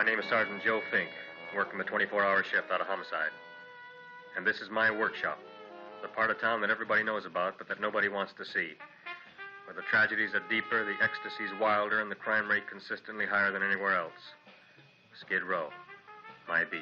My name is Sergeant Joe Fink, working the 24-hour shift out of homicide. And this is my workshop, the part of town that everybody knows about, but that nobody wants to see. Where the tragedies are deeper, the ecstasy's wilder, and the crime rate consistently higher than anywhere else. Skid Row, my beat.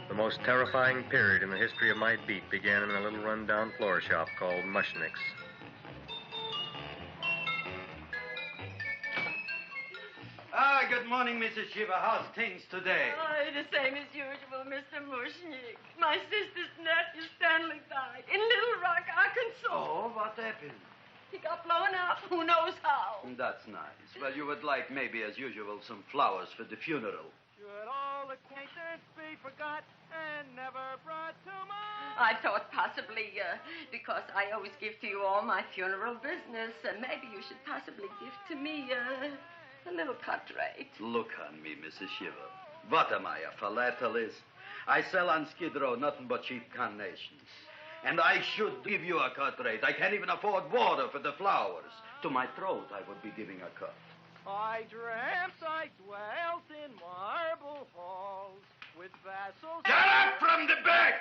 The most terrifying period in the history of my beat began in a little run-down floor shop called Mushnick's. Good morning, Mrs. Shiva. How's things today? Oh, the same as usual, Mr. Mushnick. My sister's nephew, Stanley, died in Little Rock, Arkansas. Oh, what happened? He got blown up. Who knows how? That's nice. Well, you would like, maybe as usual, some flowers for the funeral. Should all acquaintance be forgot and never brought to mind? I thought possibly, because I always give to you all my funeral business, maybe you should possibly give to me a little cut rate. Look on me, Mrs. Shiva. What am I, a philatelist? I sell on Skid Row nothing but cheap carnations. And I should give you a cut rate. I can't even afford water for the flowers. To my throat, I would be giving a cut. I dreamt I dwelt in marble halls with vassals... Get up from the back!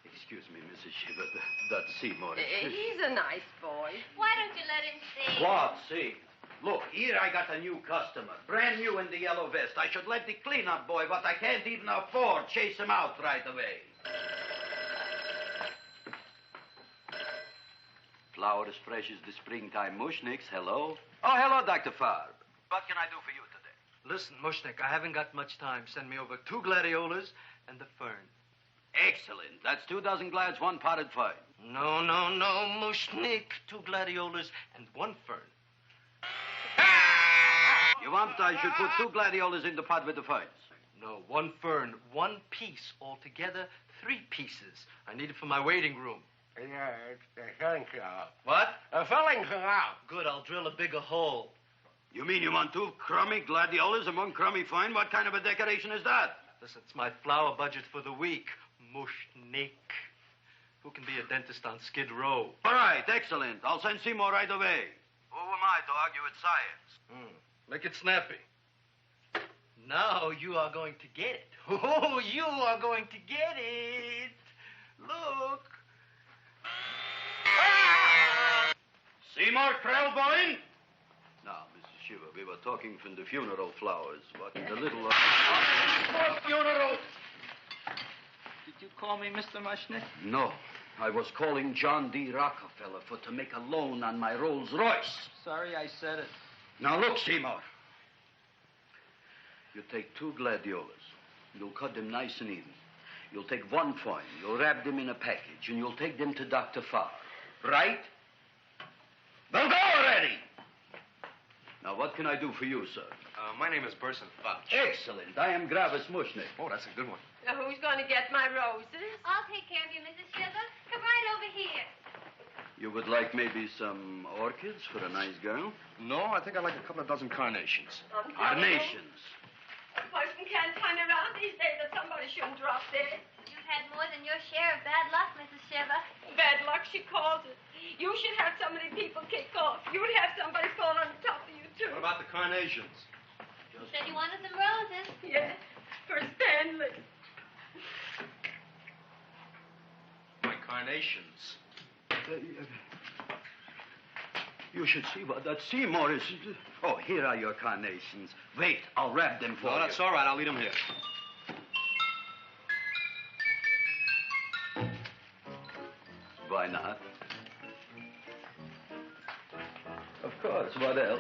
Excuse me, Mrs. Shiva, that's Seymour. He's a nice boy. Why don't you let him see? What, see? Look, here I got a new customer, brand new in the yellow vest. I should let the cleanup boy, but I can't even afford, chase him out right away. Flower as fresh as the springtime Mushnicks, hello? Oh, hello, Dr. Farb. What can I do for you today? Listen, Mushnick, I haven't got much time. Send me over 2 gladiolas and the fern. Excellent. That's 2 dozen glads, 1 potted fern. No, Mushnick. 2 gladiolas and 1 fern. You want I should put 2 gladiolas in the pot with the ferns? No, 1 fern, 1 piece. Altogether, 3 pieces. I need it for my waiting room. Yeah, it's a filling canal. What? A filling canal. Good, I'll drill a bigger hole. You mean you want 2 crummy gladiolas and 1 crummy fern? What kind of a decoration is that? Listen, it's my flower budget for the week. Mushnick. Who can be a dentist on Skid Row? All right, excellent. I'll send Seymour right away. Who am I to argue with science? Make it snappy. Now you are going to get it. Oh, you are going to get it. Look. Seymour Krellboyne? Now, Mrs. Shiva, we were talking from the funeral flowers. What in the little... Funeral! Did you call me Mr. Mushnick? No. I was calling John D. Rockefeller to make a loan on my Rolls Royce. Sorry I said it. Now, look, Seymour. You take 2 gladiolas. You'll cut them nice and even. You'll take 1 fern. You'll wrap them in a package, and you'll take them to Dr. Farr. Right? Well, go already! Now, what can I do for you, sir? My name is Burson Fox. Excellent. I am Gravis Mushnick. Oh, that's a good one. Who's going to get my roses? I'll take care of you, Mrs. Shiva. Come right over here. You would like maybe some orchids for a nice girl? No, I think I'd like a couple of dozen carnations. Carnations. A person can't turn around these days that somebody shouldn't drop dead. You've had more than your share of bad luck, Mrs. Shiva. Bad luck, she calls it. You should have so many people kick off. You'd have somebody fall on top of you, too. What about the carnations? Just Said you wanted some roses. Yes, for Stanley. My carnations. You should see what that Seymour is. Oh, here are your carnations. Wait, I'll wrap them for you. No, that's all right. I'll leave them here. Why not? Of course, what else?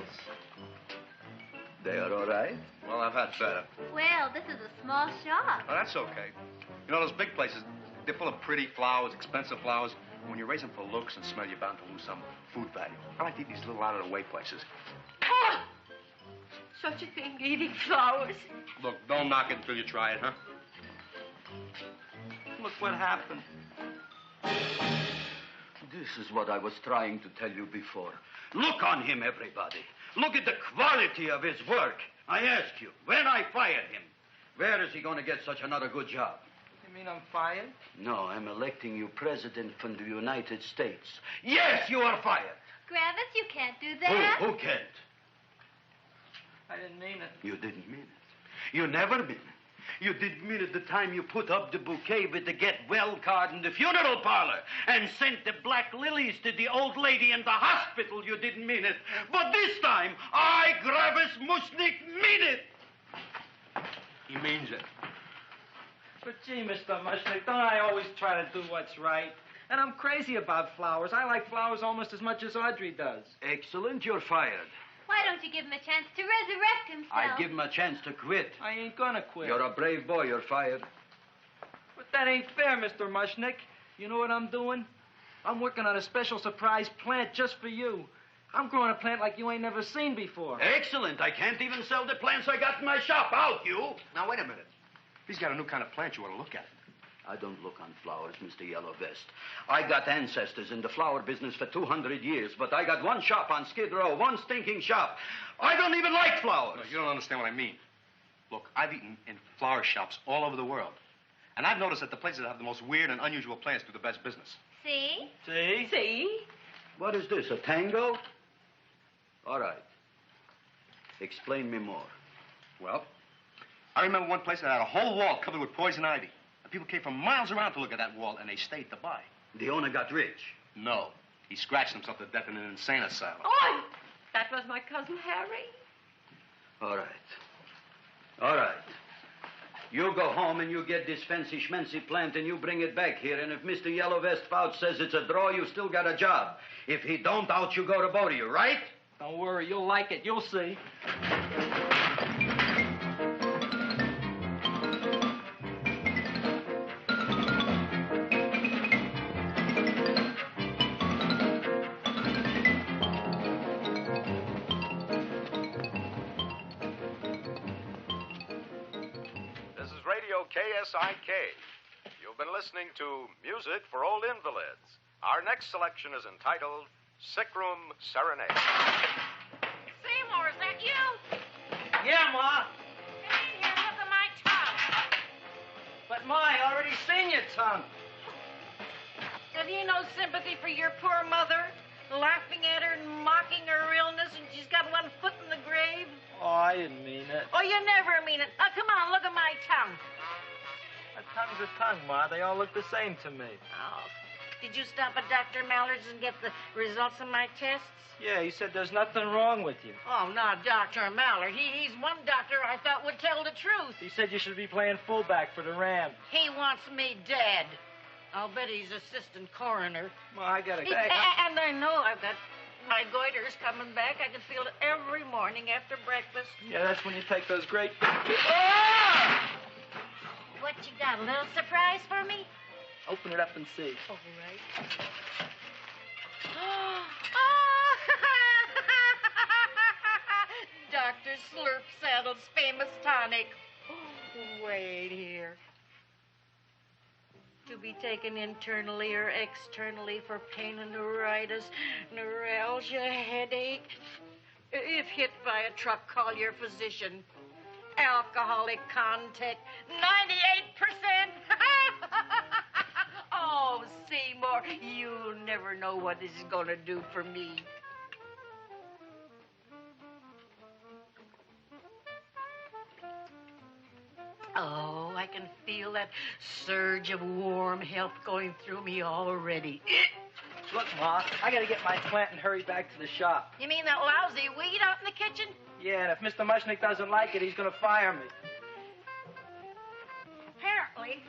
They are all right? Well, I've had better. Well, this is a small shop. Oh, that's okay. You know, those big places, they're full of pretty flowers, expensive flowers. When you raise them for looks and smell, you're bound to lose some food value. I like to eat these little out-of-the-way places. Oh! Such a thing, eating flowers. Look, don't knock it until you try it, huh? Look what happened. This is what I was trying to tell you before. Look on him, everybody. Look at the quality of his work. I ask you, when I fired him, where is he going to get such another good job? You mean I'm fired? No, I'm electing you president from the United States. Yes, you are fired. Gravis, you can't do that. Who can't? I didn't mean it. You didn't mean it. You never mean it. You didn't mean it the time you put up the bouquet with the get well card in the funeral parlor and sent the black lilies to the old lady in the hospital. You didn't mean it. But this time, I, Gravis Mushnik, mean it. He means it. But gee, Mr. Mushnick, don't I always try to do what's right? And I'm crazy about flowers. I like flowers almost as much as Audrey does. Excellent, you're fired. Why don't you give him a chance to resurrect himself? I give him a chance to quit. I ain't gonna quit. You're a brave boy, you're fired. But that ain't fair, Mr. Mushnick. You know what I'm doing? I'm working on a special surprise plant just for you. I'm growing a plant like you ain't never seen before. Excellent. I can't even sell the plants I got in my shop. Out, you. Now, wait a minute. He's got a new kind of plant you ought to look at. I don't look on flowers, Mr. Yellow Vest. I got ancestors in the flower business for 200 years, but I got one shop on Skid Row, one stinking shop. I don't even like flowers. No, you don't understand what I mean. Look, I've eaten in flower shops all over the world. And I've noticed that the places that have the most weird and unusual plants do the best business. See? See? See? What is this, a tango? All right. Explain me more. Well, I remember one place that had a whole wall covered with poison ivy. And people came from miles around to look at that wall, and they stayed to buy. The owner got rich. No. He scratched himself to death in an insane asylum. Oh, that was my cousin Harry. All right. All right. You go home and you get this fancy schmancy plant and you bring it back here. And if Mr. Yellow Vest Fouch says it's a draw, you still got a job. If he don't, out you go to both of you, right? Don't worry, you'll like it. You'll see. KSIK. You've been listening to Music for Old Invalids. Our next selection is entitled Sick Room Serenade. Seymour, is that you? Yeah, Ma. Get in here, look at my tongue. But, Ma, I already seen your tongue. Have you no sympathy for your poor mother? Laughing at her and mocking her illness, and she's got one foot in the grave? Oh, I didn't mean it. Oh, you never mean it. Oh, come on, look at my tongue. A tongue's a tongue, Ma. They all look the same to me. Oh, did you stop at Dr. Mallard's and get the results of my tests? Yeah, he said there's nothing wrong with you. Oh, not Dr. Mallard. He's one doctor I thought would tell the truth. He said you should be playing fullback for the Rams. He wants me dead. I'll bet he's assistant coroner. Ma, I gotta... And I know I've got my goiters coming back. I can feel it every morning after breakfast. Yeah, that's when you take those great... What you got, a little surprise for me? Open it up and see. All right. Dr. Slurp Saddle's famous tonic. Wait here. To be taken internally or externally for pain and neuritis, neuralgia, headache. If hit by a truck, call your physician. Alcoholic contact, 98%. Oh, Seymour, you'll never know what this is going to do for me. feel that surge of warm health going through me already. Look, Ma, I gotta get my plant and hurry back to the shop. You mean that lousy weed out in the kitchen? Yeah, and if Mr. Mushnick doesn't like it, he's gonna fire me. Apparently,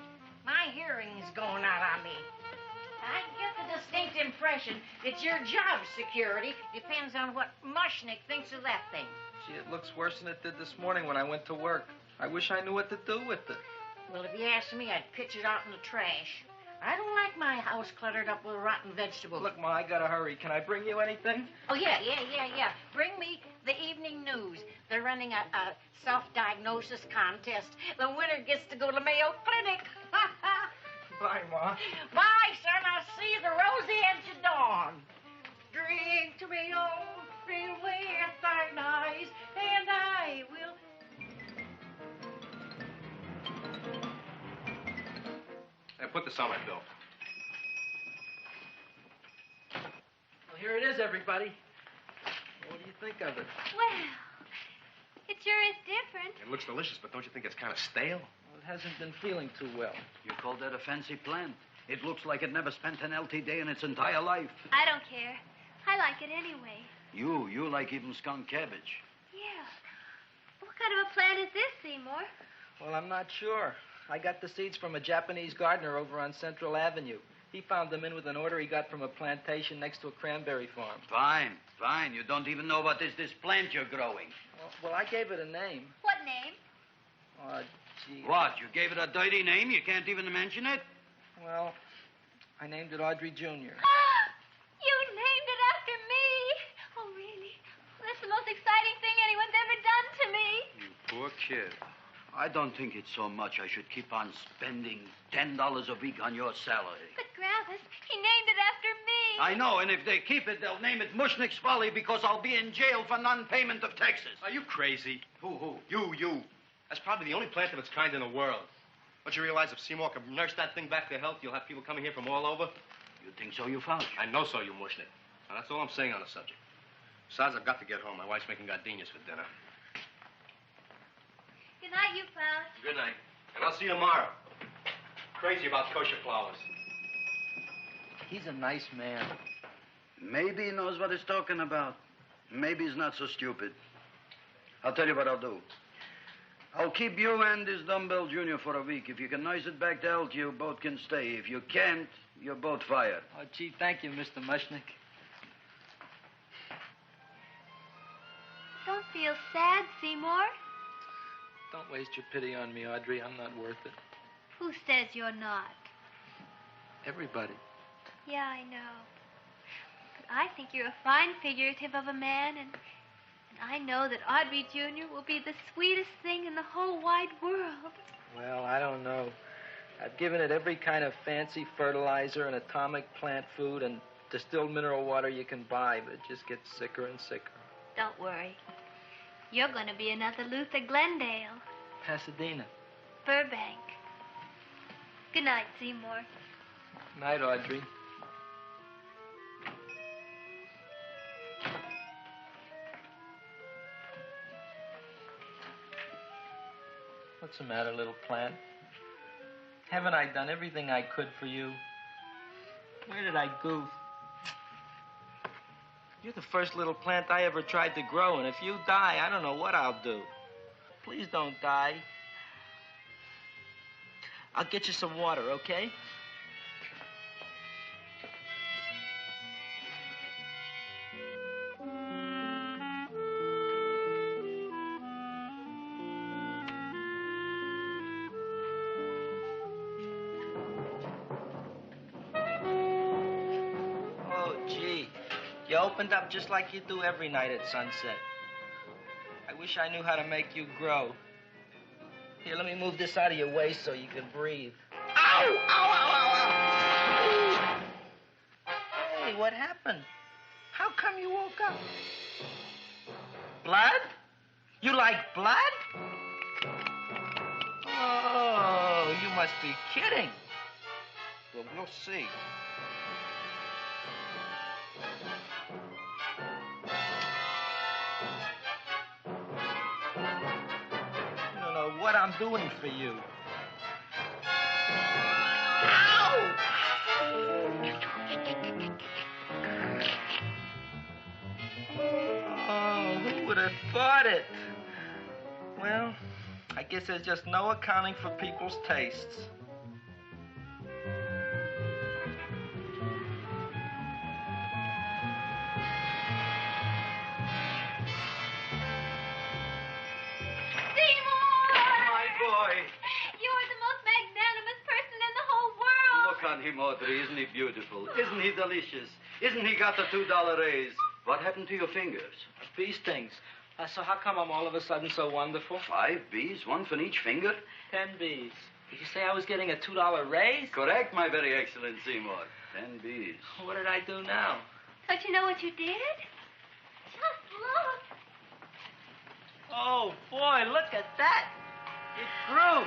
my hearing's going out on me. I get the distinct impression that your job security depends on what Mushnick thinks of that thing. Gee, it looks worse than it did this morning when I went to work. I wish I knew what to do with it. Well, if you asked me, I'd pitch it out in the trash. I don't like my house cluttered up with rotten vegetables. Look, Ma, I gotta hurry. Can I bring you anything? Oh, yeah. Bring me the evening news. They're running a self-diagnosis contest. The winner gets to go to Mayo Clinic. Bye, Ma. Bye, son. I'll see you the rosy edge of dawn. Drink to me, oh, fill with thine eyes, and I will... Hey, put this on my bill. Well, here it is, everybody. What do you think of it? Well, it sure is different. It looks delicious, but don't you think it's kind of stale? Well, it hasn't been feeling too well. You call that a fancy plant? It looks like it never spent an LT day in its entire life. I don't care. I like it anyway. You like even skunk cabbage. Yeah. What kind of a plant is this, Seymour? Well, I'm not sure. I got the seeds from a Japanese gardener over on Central Avenue. He found them in with an order he got from a plantation next to a cranberry farm. Fine. You don't even know what is this plant you're growing. Well, I gave it a name. What name? Oh, gee. What, you gave it a dirty name? You can't even mention it? Well, I named it Audrey Jr. You named it after me. Oh, really? That's the most exciting thing anyone's ever done to me. You poor kid. I don't think it's so much I should keep on spending $10 a week on your salary. But, Gravis, he named it after me. I know, and if they keep it, they'll name it Mushnick's Folly because I'll be in jail for non-payment of taxes. Are you crazy? Who? You. That's probably the only plant of its kind in the world. Don't you realize if Seymour can nurse that thing back to health, you'll have people coming here from all over? You think so, you found? I know so, you Mushnick. Now, that's all I'm saying on the subject. Besides, I've got to get home. My wife's making gardenias for dinner. Good night, you fellas. Good night. And I'll see you tomorrow. Crazy about kosher flowers. He's a nice man. Maybe he knows what he's talking about. Maybe he's not so stupid. I'll tell you what I'll do. I'll keep you and this dumbbell junior for a week. If you can nurse it back to health, you both can stay. If you can't, you're both fired. Oh, gee, thank you, Mr. Mushnick. Don't feel sad, Seymour. Don't waste your pity on me, Audrey. I'm not worth it. Who says you're not? Everybody. Yeah, I know. But I think you're a fine figurative of a man, and I know that Audrey Jr. will be the sweetest thing in the whole wide world. Well, I don't know. I've given it every kind of fancy fertilizer and atomic plant food and distilled mineral water you can buy, but it just gets sicker and sicker. Don't worry. You're going to be another Luther Glendale. Pasadena. Burbank. Good night, Seymour. Night, Audrey. What's the matter, little plant? Haven't I done everything I could for you? Where did I goof? You're the first little plant I ever tried to grow, and if you die, I don't know what I'll do. Please don't die. I'll get you some water, okay? You opened up just like you do every night at sunset. I wish I knew how to make you grow. Here, let me move this out of your way so you can breathe. Ow! Ow, ow, ow, ow! Hey, what happened? How come you woke up? Blood? You like blood? Oh, you must be kidding. Well, we'll see. What I'm doing for you. Oh, who would have thought it? Well, I guess there's just no accounting for people's tastes. On him, Audrey. Isn't he beautiful? Isn't he delicious? Isn't he got the $2 raise? What happened to your fingers? Bee stings. So how come I'm all of a sudden so wonderful? 5 bees, one for each finger? 10 bees. Did you say I was getting a $2 raise? Correct, my very excellent Seymour. 10 bees. What did I do now? Don't you know what you did? Just look. Oh, boy, look at that. It grew.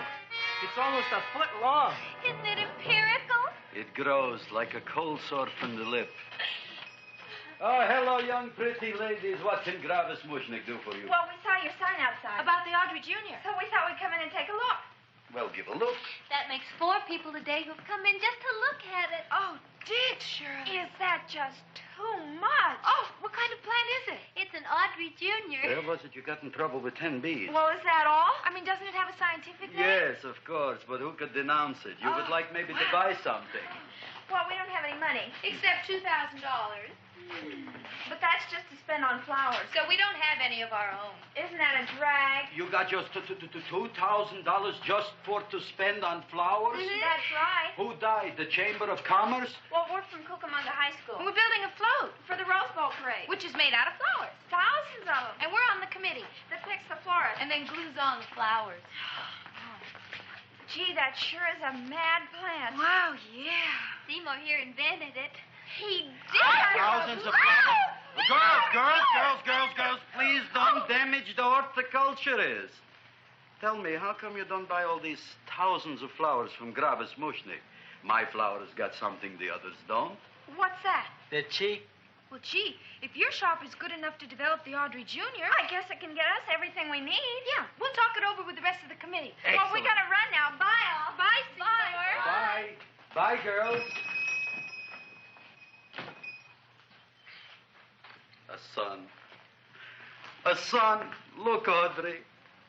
It's almost a foot long. Isn't it empirical? It grows like a cold sore from the lip. Oh, hello, young pretty ladies. What can Gravis Mushnick do for you? Well, we saw your sign outside. About the Audrey Jr. So we thought we'd come in and take a look. Well, give a look. That makes 4 people today who've come in just to look at it. Oh, Dick, Shirley. Is that just too much? Oh, what kind of plant is it? It's an Audrey Jr. Where was it you got in trouble with 10 bees? Well, is that all? I mean, doesn't it have a scientific name? Yes, of course, but who could denounce it? You would like maybe to buy something. Well, we don't have any money. Except $2,000. But that's just to spend on flowers. So we don't have any of our own. Isn't that a drag? You got just $2,000 just to spend on flowers? Mm-hmm. That's right. Who died? The Chamber of Commerce? Well, we're from Cucamonga High School. We're building a float for the Rose Bowl parade. Which is made out of flowers. Thousands of them. And we're on the committee that picks the florist. And then glues on the flowers. Gee, that sure is a mad plant. Wow, yeah. Seymour here invented it. He did. Thousands of flowers. Girls, please don't damage the horticulturist. Tell me, how come you don't buy all these thousands of flowers from Gravis Mushnick? My flowers got something the others don't. What's that? They're cheap. Well, gee, if your shop is good enough to develop the Audrey Jr., I guess it can get us everything we need. Yeah, we'll talk it over with the rest of the committee. Excellent. Well, we gotta run now. Bye, all. Bye, Seymour. Bye. Bye, girls. A son. A son. Look, Audrey.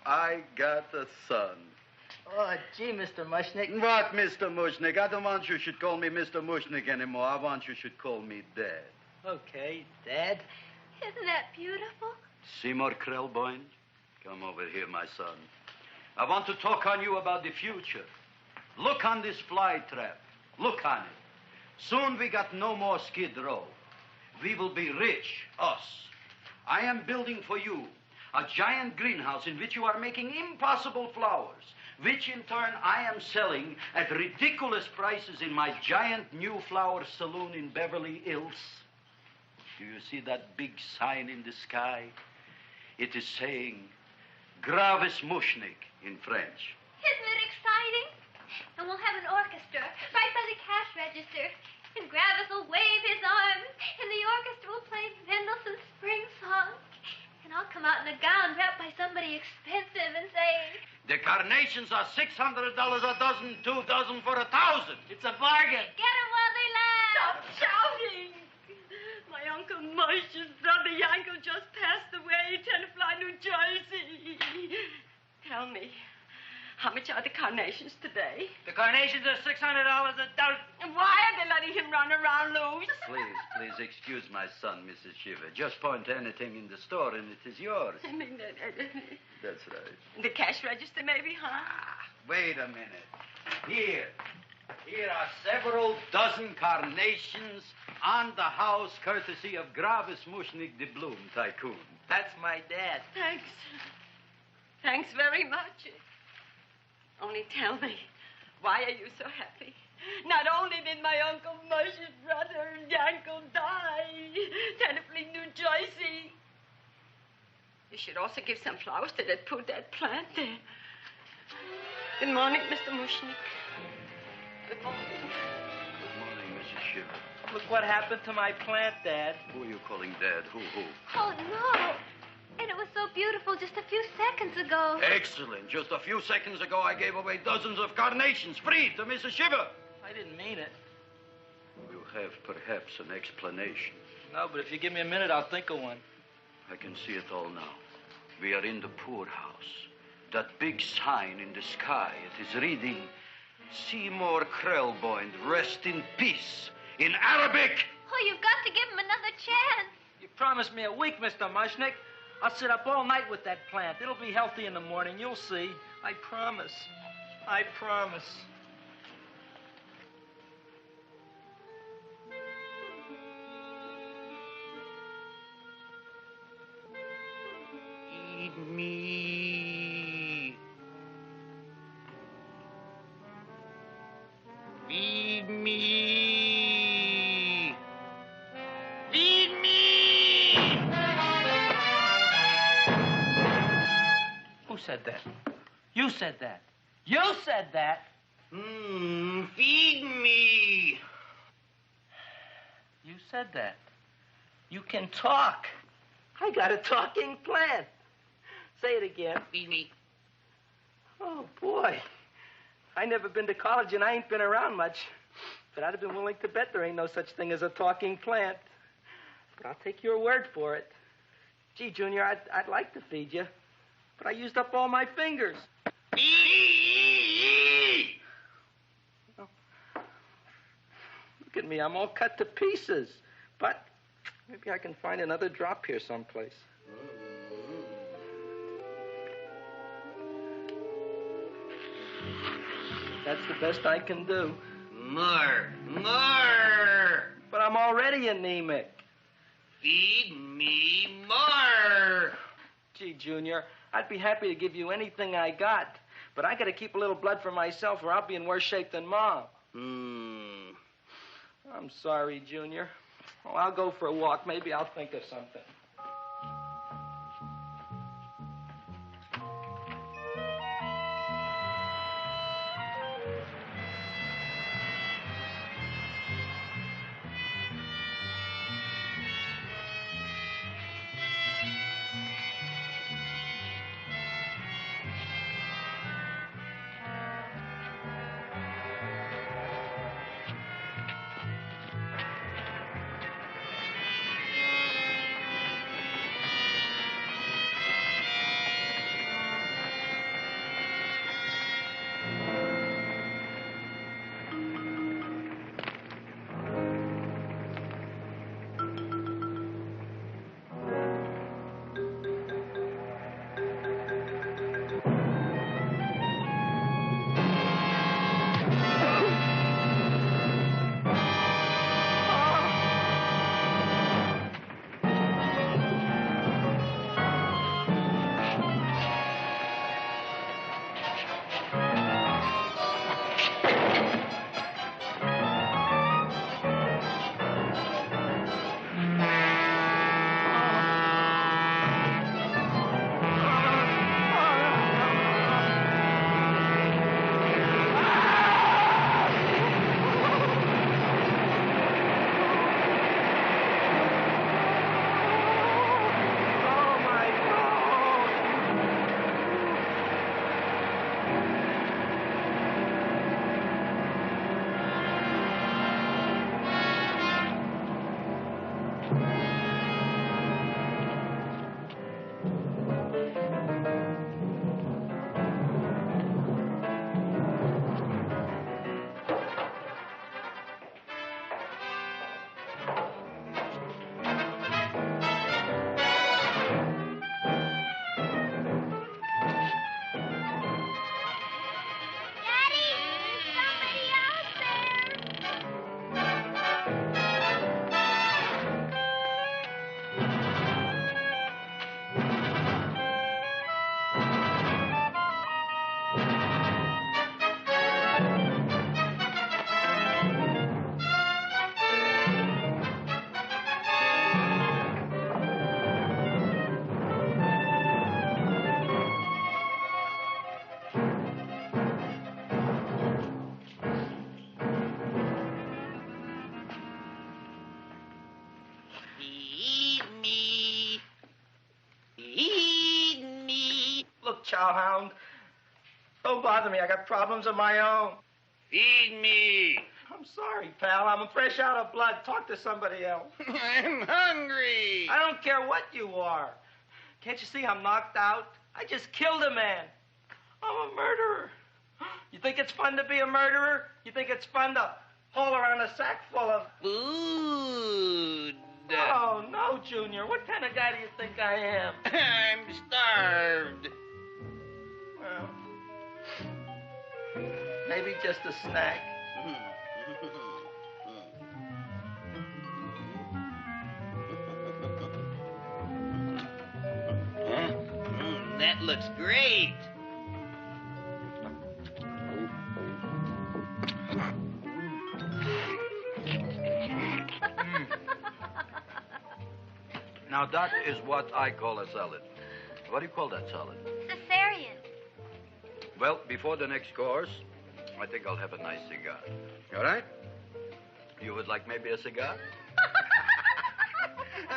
I got a son. Oh, gee, Mr. Mushnick. What, Mr. Mushnick? I don't want you should call me Mr. Mushnick anymore. I want you should call me Dad. Okay, Dad. Isn't that beautiful? Seymour Krelboyne, come over here, my son. I want to talk on you about the future. Look on this fly trap. Look on it. Soon we got no more Skid Row. We will be rich, us. I am building for you a giant greenhouse in which you are making impossible flowers, which in turn I am selling at ridiculous prices in my giant new flower saloon in Beverly Hills. Do you see that big sign in the sky? It is saying, Gravis Mushnick in French. Isn't it exciting? And we'll have an orchestra right by the cash register. And Gravis will wave his arms. And the orchestra will play Mendelssohn's Spring Song. And I'll come out in a gown wrapped by somebody expensive and say... The carnations are $600 a dozen, 2 dozen for 1,000. It's a bargain. Get 'em while they last. Stop shouting. My Uncle Mush's brother Yankel just passed away, Tenafly, New Jersey. Tell me, how much are the carnations today? The carnations are $600 a dozen. Why are they letting him run around loose? Please excuse my son, Mrs. Shiver. Just point to anything in the store and it is yours. I mean, That's right. the cash register maybe, huh? Wait a minute. Here are several dozen carnations on the house courtesy of Gravis Mushnick the Bloom Tycoon. That's my dad. Thanks. Thanks very much. Only tell me, why are you so happy? Not only did my Uncle Mush's brother Yankel die, Tenafly, New Jersey. You should also give some flowers to that poor dead plant there. Good morning, Mr. Mushnick. Good morning. Good morning, Mrs. Shiver. Look what happened to my plant, Dad. Who are you calling Dad? Who? Oh, no. And it was so beautiful just a few seconds ago. Excellent. Just a few seconds ago, I gave away dozens of carnations free to Mrs. Shiver. I didn't mean it. You have perhaps an explanation. No, but if you give me a minute, I'll think of one. I can see it all now. We are in the poorhouse. That big sign in the sky, it is reading, Seymour Krelboyne, rest in peace, in Arabic. Oh, you've got to give him another chance. You promised me a week, Mr. Mushnick. I'll sit up all night with that plant. It'll be healthy in the morning. You'll see. I promise. I promise. Feed me. Feed me. Feed me. Who said that? You said that. You said that. Feed me. You said that. You can talk. I got a talking plant. Say it again. Feed me. Oh, boy. I never been to college and I ain't been around much. But I'd have been willing to bet there ain't no such thing as a talking plant. But I'll take your word for it. Gee, Junior, I'd like to feed you. But I used up all my fingers. Look at me, I'm all cut to pieces. But maybe I can find another drop here someplace. That's the best I can do. More. But I'm already anemic. Feed me more. Gee, Junior, I'd be happy to give you anything I got. But I gotta keep a little blood for myself or I'll be in worse shape than Mom. I'm sorry, Junior. Oh, I'll go for a walk. Maybe I'll think of something. Chowhound. Don't bother me. I got problems of my own. Feed me. I'm sorry, pal. I'm fresh out of blood. Talk to somebody else. I'm hungry. I don't care what you are. Can't you see I'm knocked out? I just killed a man. I'm a murderer. You think it's fun to be a murderer? You think it's fun to haul around a sack full of... Food. Oh, no, Junior. What kind of guy do you think I am? I'm starved. Well, maybe just a snack. That looks great. Now, that is what I call a salad. What do you call that salad? Caesarean. Well, before the next course, I think I'll have a nice cigar. All right? You would like maybe a cigar?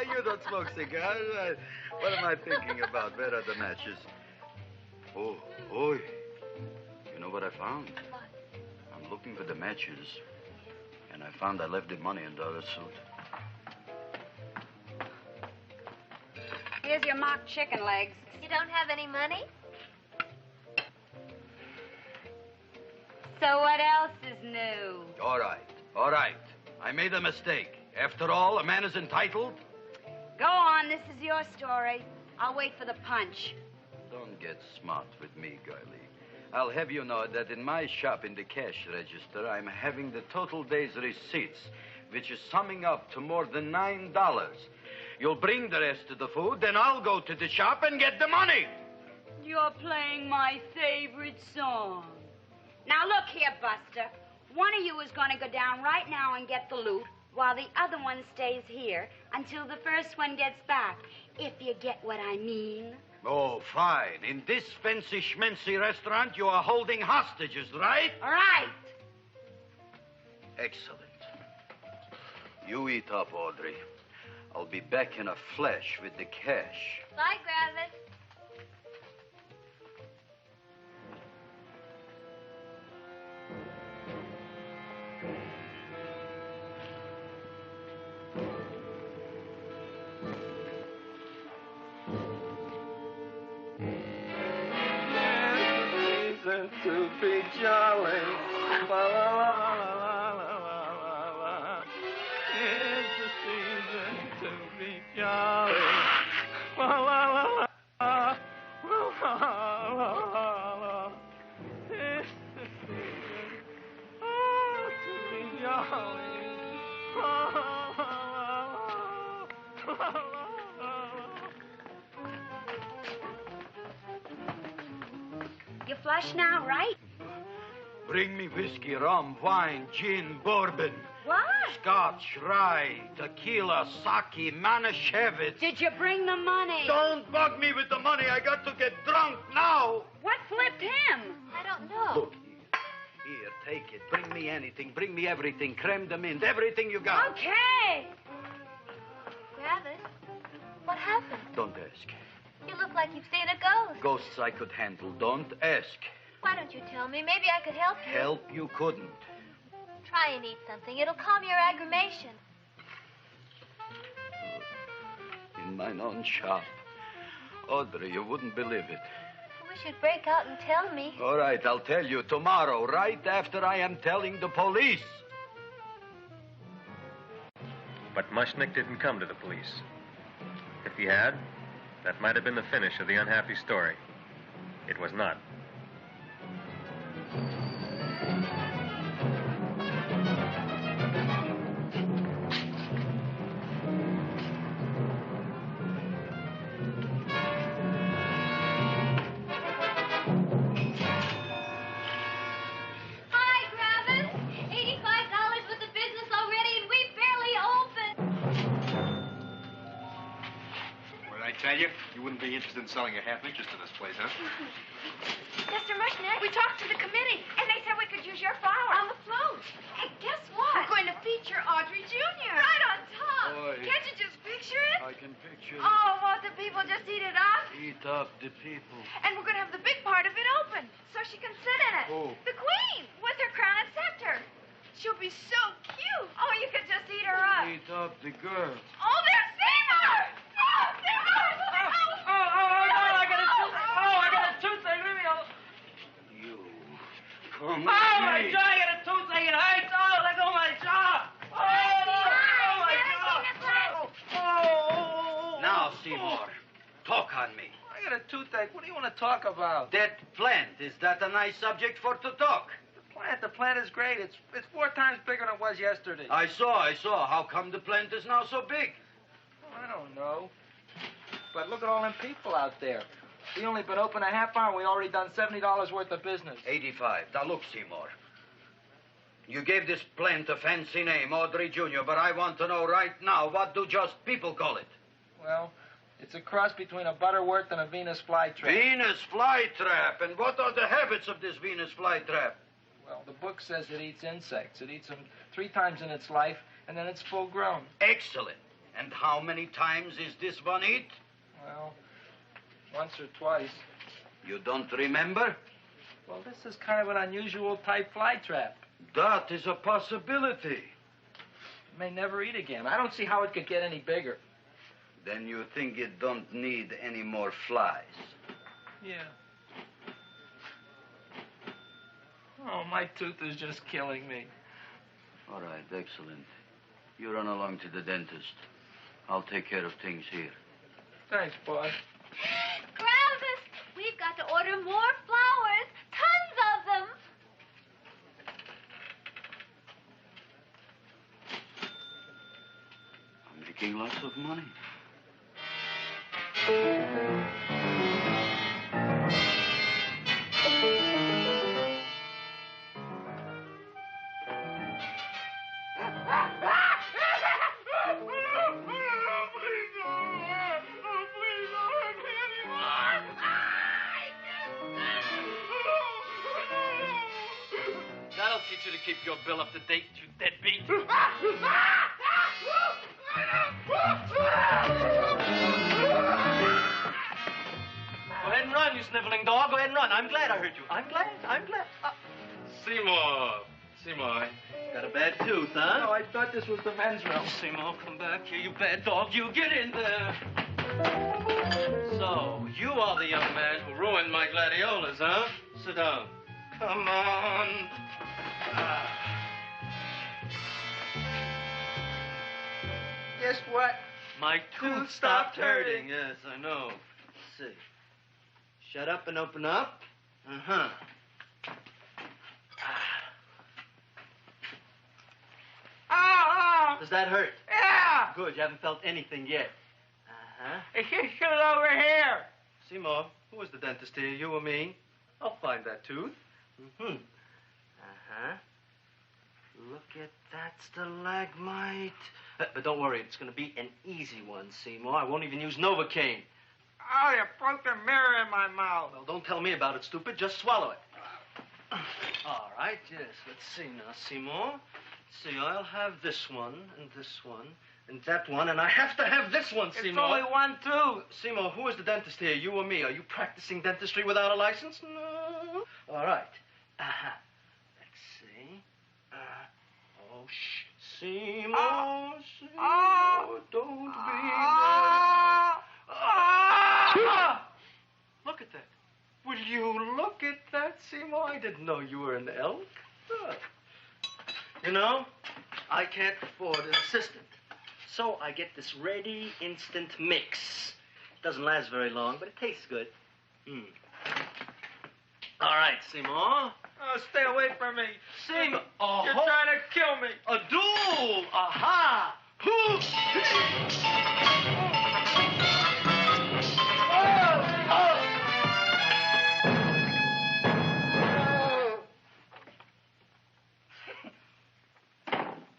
You don't smoke cigars. What am I thinking about? Where are the matches? Oh, you know what I found? What? I'm looking for the matches, and I found I left the money in the other suit. Here's your mock chicken legs. You don't have any money? So what else is new? All right. I made a mistake. After all, a man is entitled. Go on, this is your story. I'll wait for the punch. Don't get smart with me, girlie. I'll have you know that in my shop in the cash register, I'm having the total day's receipts, which is summing up to more than $9. You'll bring the rest of the food, then I'll go to the shop and get the money. You're playing my favorite song. Now, look here, Buster. One of you is going to go down right now and get the loot, while the other one stays here until the first one gets back, if you get what I mean. Oh, fine. In this fancy schmancy restaurant, you are holding hostages, right? All right. Excellent. You eat up, Audrey. I'll be back in a flash with the cash. Bye, Gravis. To be jolly. La, la, la, la, la, la, la. It's the season to be jolly. La, la, la, la. La, la, la, la. It's the season to be jolly. La, la, la, la, la, la. You flush now, right? Bring me whiskey, rum, wine, gin, bourbon. What? Scotch, rye, tequila, sake, Manischewitz. Did you bring the money? Don't bug me with the money. I got to get drunk now. What flipped him? I don't know. Look, here, take it. Bring me anything. Bring me everything. Creme de mint. Everything you got. Okay. Gravis, what happened? Don't ask. You look like you've seen a ghost. Ghosts I could handle. Don't ask. Why don't you tell me? Maybe I could help you. Help you couldn't. Try and eat something. It'll calm your aggravation. In mine own shop. Audrey, you wouldn't believe it. I wish you'd break out and tell me. All right, I'll tell you tomorrow, right after I am telling the police. But Mushnick didn't come to the police. If he had, that might have been the finish of the unhappy story. It was not. Hi, Gravis. $85 worth of business already, and we barely opened. What did I tell you? You wouldn't be interested in selling a half interest in this place, huh? Mr. Mushnick, we talked to the committee, and they said we could use your flower on the float. And guess what? We're going to feature Audrey Jr. Right on top. Boy. Can't you just picture it? I can picture it. Oh, won't the people just eat it up? Eat up the people. And we're going to have the big part of it open, so she can sit in it. Who? The Queen, with her crown and scepter. She'll be so cute. Oh, you could just eat her up. Eat up the girl. Oh, there's Seymour! Oh, Seymour! I got a toothache. Leave me alone. You come Oh, with my me. jaw, I got a toothache. It hurts. Oh, let go of my jaw. Oh, my jaw. Oh. Now, Seymour, talk on me. I got a toothache. What do you want to talk about? That plant, is that a nice subject for to talk? The plant is great. It's 4 times bigger than it was yesterday. I saw. How come the plant is now so big? I don't know. But look at all them people out there. We only been open a half hour. We already done $70 worth of business. 85. Now, look, Seymour. You gave this plant a fancy name, Audrey Jr., but I want to know right now, what do just people call it? Well, it's a cross between a butterworth and a Venus flytrap. Venus flytrap. And what are the habits of this Venus flytrap? Well, the book says it eats insects. It eats them 3 times in its life, and then it's full grown. Excellent. And how many times is this one eat? Well, once or twice. You don't remember? Well, this is kind of an unusual type flytrap. That is a possibility. It may never eat again. I don't see how it could get any bigger. Then you think it don't need any more flies? Yeah. Oh, my tooth is just killing me. All right, excellent. You run along to the dentist. I'll take care of things here. Thanks, boy. Gravis, we've got to order more flowers. Tons of them. I'm making lots of money. That'll teach you to keep your bill up to date, you deadbeat. Go ahead and run, you sniveling dog. Go ahead and run. I'm glad I heard you. I'm glad. Seymour, got a bad tooth, huh? No, I thought this was the men's room. Seymour, come back here, you bad dog. You get in there. So, you are the young man who ruined my gladiolas, huh? Sit down. Come on. Guess what? My tooth stopped hurting. Yes, I know. Let's see. Shut up and open up. Uh-huh. Does that hurt? Yeah! Good, you haven't felt anything yet. Uh-huh. Hey, shoot it over here. Seymour, who was the dentist here, you or me? I'll find that tooth. Mm-hmm. Uh-huh. Look at that stalagmite. But don't worry, it's going to be an easy one, Seymour. I won't even use Novocaine. Oh, you broke the mirror in my mouth. Well, don't tell me about it, stupid. Just swallow it. All right, yes. Let's see now, Seymour. See, I'll have this one, and that one, and I have to have this one, Seymour. It's only one tooth. Seymour, who is the dentist here, you or me? Are you practicing dentistry without a license? No. All right. Uh-huh. Let's see. Oh, shh. Seymour, Seymour, don't be there. Look at that. Will you look at that, Seymour? I didn't know you were an elk. You know, I can't afford an assistant. So I get this ready instant mix. It doesn't last very long, but it tastes good. All right, Seymour. Oh, stay away from me. Seymour. You're trying to kill me. A duel. Aha.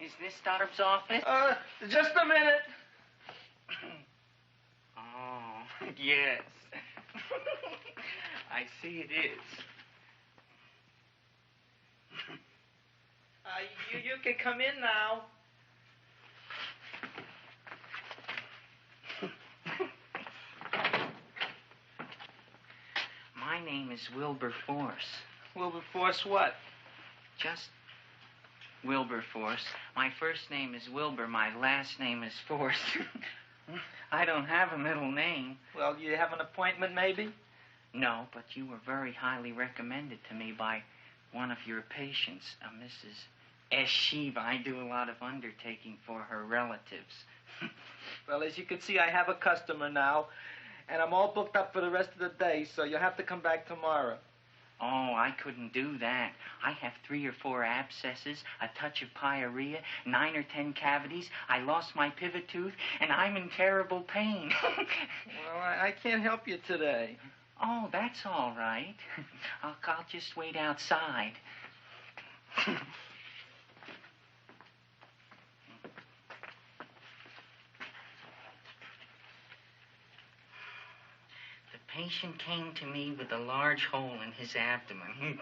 Is this Stoddard's office? Just a minute. Oh, yes. I see it is. You can come in now. My name is Wilbur Force. Wilberforce what? Just Wilberforce. My first name is Wilbur. My last name is Force. I don't have a middle name. Well, you have an appointment, maybe? No, but you were very highly recommended to me by one of your patients, Mrs. S. Shiva. I do a lot of undertaking for her relatives. Well, as you can see, I have a customer now, and I'm all booked up for the rest of the day, so you'll have to come back tomorrow. Oh, I couldn't do that. I have 3 or 4 abscesses, a touch of pyorrhea, 9 or 10 cavities. I lost my pivot tooth, and I'm in terrible pain. Well, I can't help you today. Oh, that's all right. I'll just wait outside. The patient came to me with a large hole in his abdomen,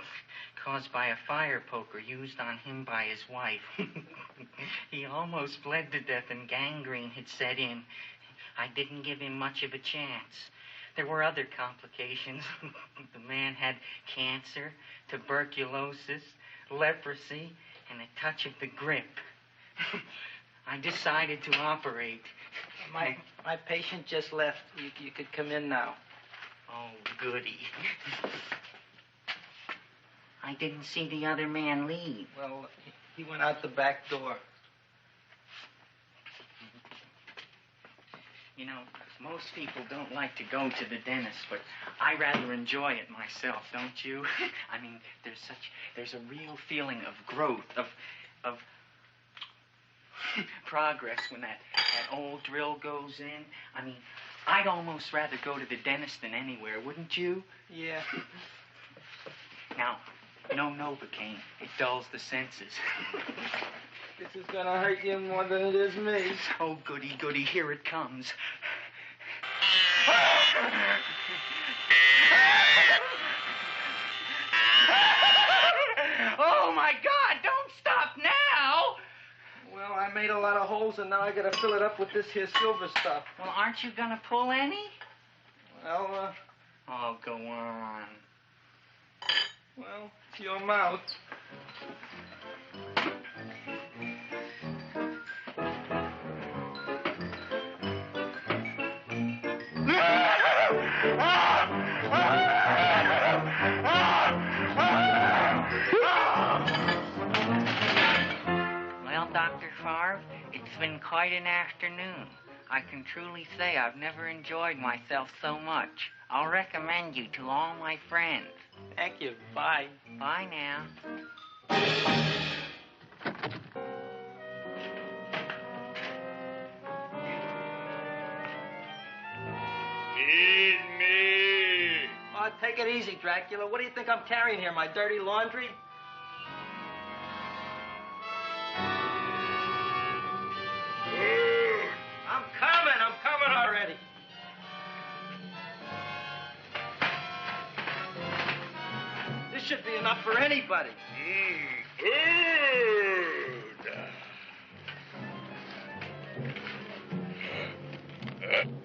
caused by a fire poker used on him by his wife. He almost bled to death and gangrene had set in. I didn't give him much of a chance. There were other complications. The man had cancer, tuberculosis, leprosy, and a touch of the grip. I decided to operate. My patient just left. You could come in now. Oh, goody. I didn't see the other man leave. Well, he went out the back door. You know, most people don't like to go to the dentist, but I rather enjoy it myself, don't you? I mean, there's a real feeling of growth, of progress when that old drill goes in. I mean, I'd almost rather go to the dentist than anywhere, wouldn't you? Yeah. Now, no Novocaine. It dulls the senses. This is gonna hurt you more than it is me. Oh, goody, goody, here it comes. Oh, my God, don't stop now! Well, I made a lot of holes, and now I gotta fill it up with this here silver stuff. Well, aren't you gonna pull any? Well, Oh, go on. Well, it's your mouth. Well, Dr. Favre, it's been quite an afternoon. I can truly say I've never enjoyed myself so much. I'll recommend you to all my friends. Thank you. Bye. Bye now. Feed me. Oh, take it easy, Dracula. What do you think I'm carrying here, my dirty laundry? I'm coming already. This should be enough for anybody.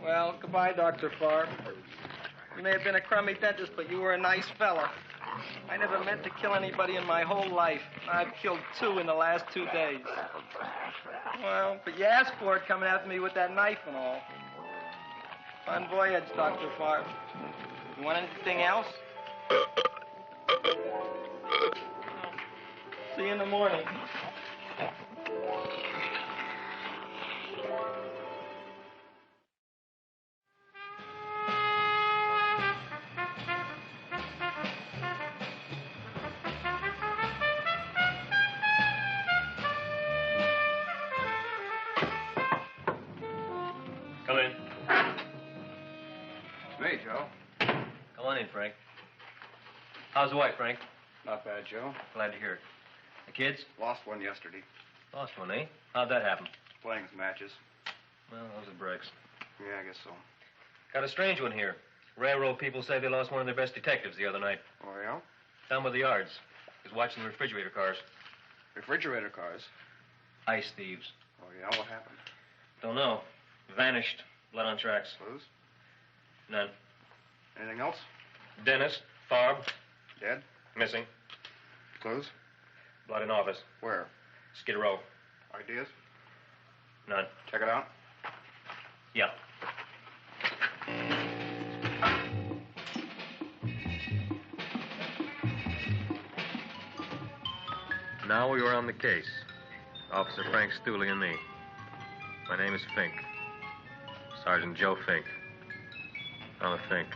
Well, goodbye, Dr. Favre. You may have been a crummy dentist, but you were a nice fella. I never meant to kill anybody in my whole life. I've killed 2 in the last 2 days. Well, but you asked for it coming after me with that knife and all. Bon voyage, Dr. Favre. You want anything else? See you in the morning. Come in. Hey, Joe. Come on in, Frank. How's the wife, Frank? Not bad, Joe. Glad to hear it. The kids? Lost one yesterday. Lost one, eh? How'd that happen? Playing some matches. Well, those are breaks. Yeah, I guess so. Got a strange one here. Railroad people say they lost one of their best detectives the other night. Oh, yeah? Down by the yards. He was watching the refrigerator cars. Refrigerator cars? Ice thieves. Oh, yeah? What happened? Don't know. Vanished. Blood on tracks. Clues? None. Anything else? Dennis. Farb. Dead? Missing. Clues? Blood in office. Where? Skid Row. Ideas? None. Check it out. Yeah. Now we were on the case. Officer Frank Stooley and me. My name is Fink. Sergeant Joe Fink. I'm a Fink.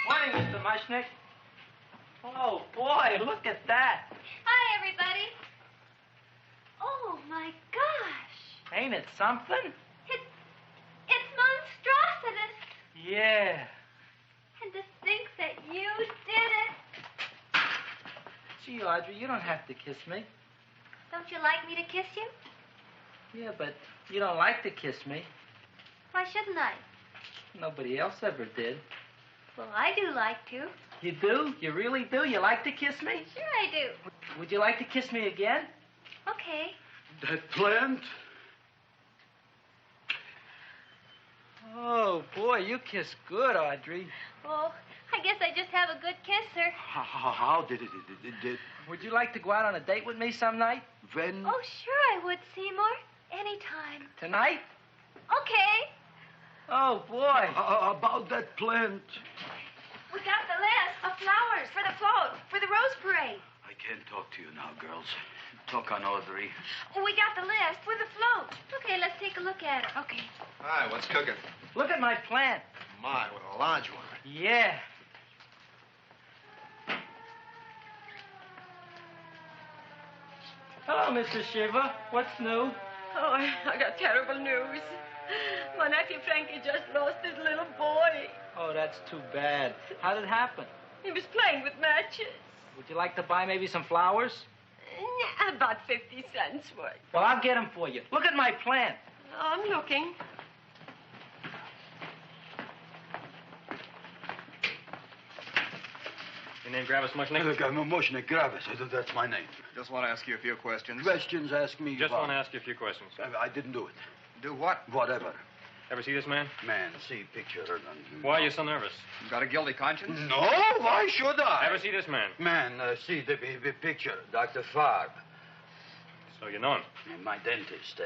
Morning, Mr. Mushnick. Oh, boy, look at that. Hi, everybody. Oh, my gosh. Ain't it something? It's monstrositous. Yeah. And to think that you did it. Gee, Audrey, you don't have to kiss me. Don't you like me to kiss you? Yeah, but you don't like to kiss me. Why shouldn't I? Nobody else ever did. Well, I do like to. You do? You really do? You like to kiss me? Sure I do. Would you like to kiss me again? Okay. That plant? Oh, boy, you kiss good, Audrey. Oh, I guess I just have a good kisser. How did it? Would you like to go out on a date with me some night? When? Oh, sure I would, Seymour. Anytime. Tonight? Okay. Oh, boy. About that plant. We got the list of flowers for the float, for the rose parade. I can't talk to you now, girls. Talk on Audrey. Oh, we got the list for the float. Okay, let's take a look at it. Okay. Hi, what's cooking? Look at my plant. My, what a large one. Yeah. Hello, Mr. Shiva. What's new? Oh, I got terrible news. My nephew Frankie just lost his little boy. Oh, that's too bad. How did it happen? He was playing with matches. Would you like to buy maybe some flowers? About 50 cents worth. Well, I'll get them for you. Look at my plant. I'm looking. Your name Gravis Mushnick? Look, I'm Mushnick Gravis. That's my name. Just want to ask you a few questions. Questions, ask me. Just want to ask you a few questions. I didn't do it. Do what? Whatever. Ever see this man? Man, see picture. Why are you so nervous? You got a guilty conscience? No, why should I? Ever see this man? Man, see the picture. Dr. Farb. So you know him? My dentist.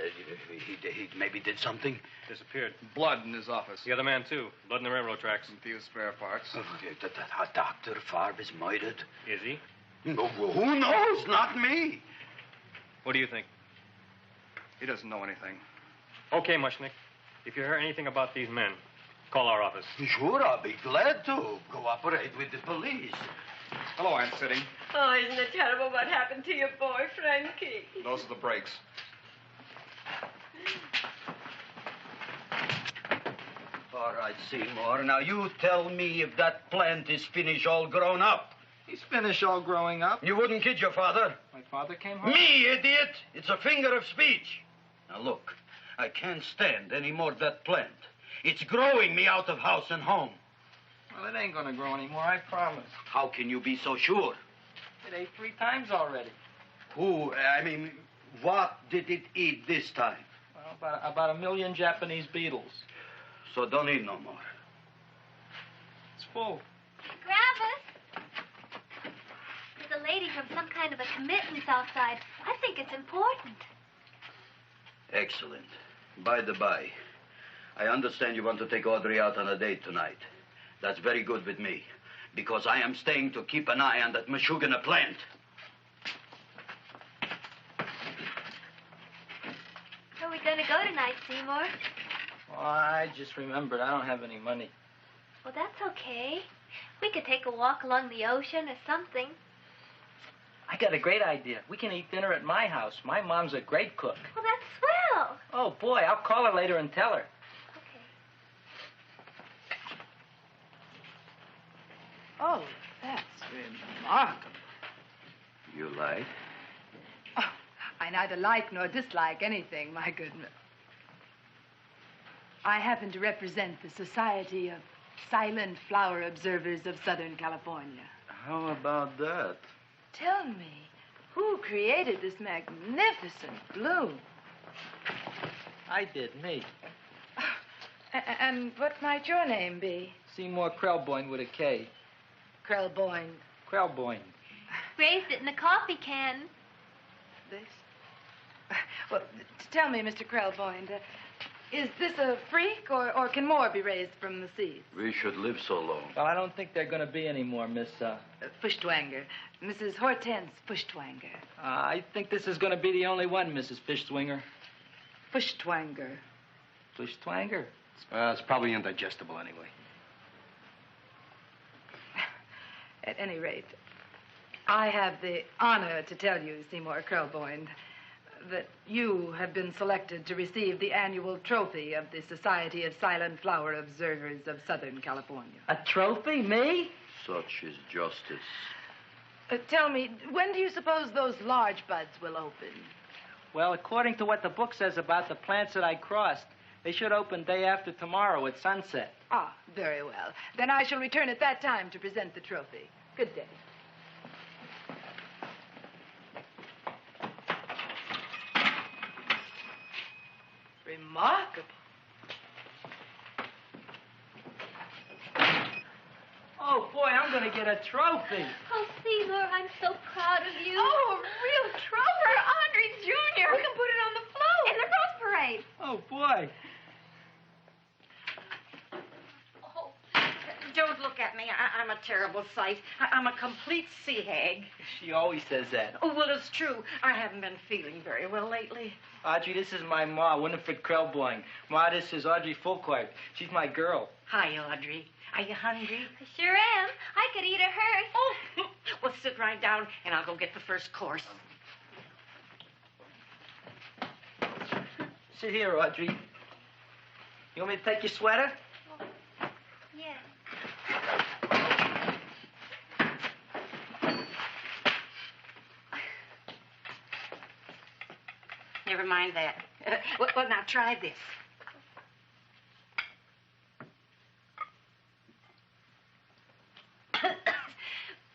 He maybe did something. Disappeared. Blood in his office. The other man, too. Blood in the railroad tracks. And a few spare parts. Dr. Farb is murdered. Is he? No, who knows? Not me. What do you think? He doesn't know anything. Okay, Mushnick. If you hear anything about these men, call our office. Sure, I'll be glad to cooperate with the police. Hello, Aunt City. Oh, isn't it terrible what happened to your boy, Frankie? Those are the brakes. All right, Seymour. Now, you tell me if that plant is finished all grown up. He's finished all growing up. You wouldn't kid your father. My father came home? Me, idiot! It's a figure of speech. Now, look. I can't stand any more of that plant. It's growing me out of house and home. Well, it ain't gonna grow anymore, I promise. How can you be so sure? It ate 3 times already. What did it eat this time? Well, about 1 million Japanese beetles. So don't eat no more. It's full. Gravis. There's a lady from some kind of a commitment outside. I think it's important. Excellent. By the by, I understand you want to take Audrey out on a date tonight. That's very good with me, because I am staying to keep an eye on that Meshuggah plant. Where are we going to go tonight, Seymour? Well, I just remembered I don't have any money. Well, that's okay. We could take a walk along the ocean or something. I got a great idea. We can eat dinner at my house. My mom's a great cook. Well, that's swell. Oh, boy, I'll call her later and tell her. Okay. Oh, that's remarkable. You like? Oh, I neither like nor dislike anything, my goodness. I happen to represent the Society of Silent Flower Observers of Southern California. How about that? Tell me, who created this magnificent bloom? I did, me. And what might your name be? Seymour Krelboyne with a K. Krelboyne. Krelboyne. Raised it in the coffee can. This? Well, tell me, Mr. Krelboyne, is this a freak, or can more be raised from the seeds? We should live so long. Well, I don't think they're going to be any more, Miss, Fuschtwanger. Mrs. Hortense Fuschtwanger. I think this is going to be the only one, Mrs. Fishswinger. Fuschtwanger. Fuschtwanger? It's probably indigestible anyway. At any rate, I have the honor to tell you, Seymour Krelboyne, that you have been selected to receive the annual trophy of the Society of Silent Flower Observers of Southern California. A trophy? Me? Such is justice. Tell me, when do you suppose those large buds will open? Well, according to what the book says about the plants that I crossed, they should open day after tomorrow at sunset. Ah, very well. Then I shall return at that time to present the trophy. Good day. Remarkable. Oh, boy, I'm going to get a trophy. Oh, Seymour, I'm so proud of you. Oh, a real trophy. Audrey Jr. We can put it on the float. In the Rose Parade. Oh, boy. Don't look at me. I'm a terrible sight. I'm a complete sea hag. She always says that. Oh, well, it's true. I haven't been feeling very well lately. Audrey, this is my ma, Winifred Krelboyne. Ma, this is Audrey Fulcourt. She's my girl. Hi, Audrey. Are you hungry? I sure am. I could eat a hearse. Oh, well, sit right down, and I'll go get the first course. Sit here, Audrey. You want me to take your sweater? Yes. Never mind that. Well, now try this.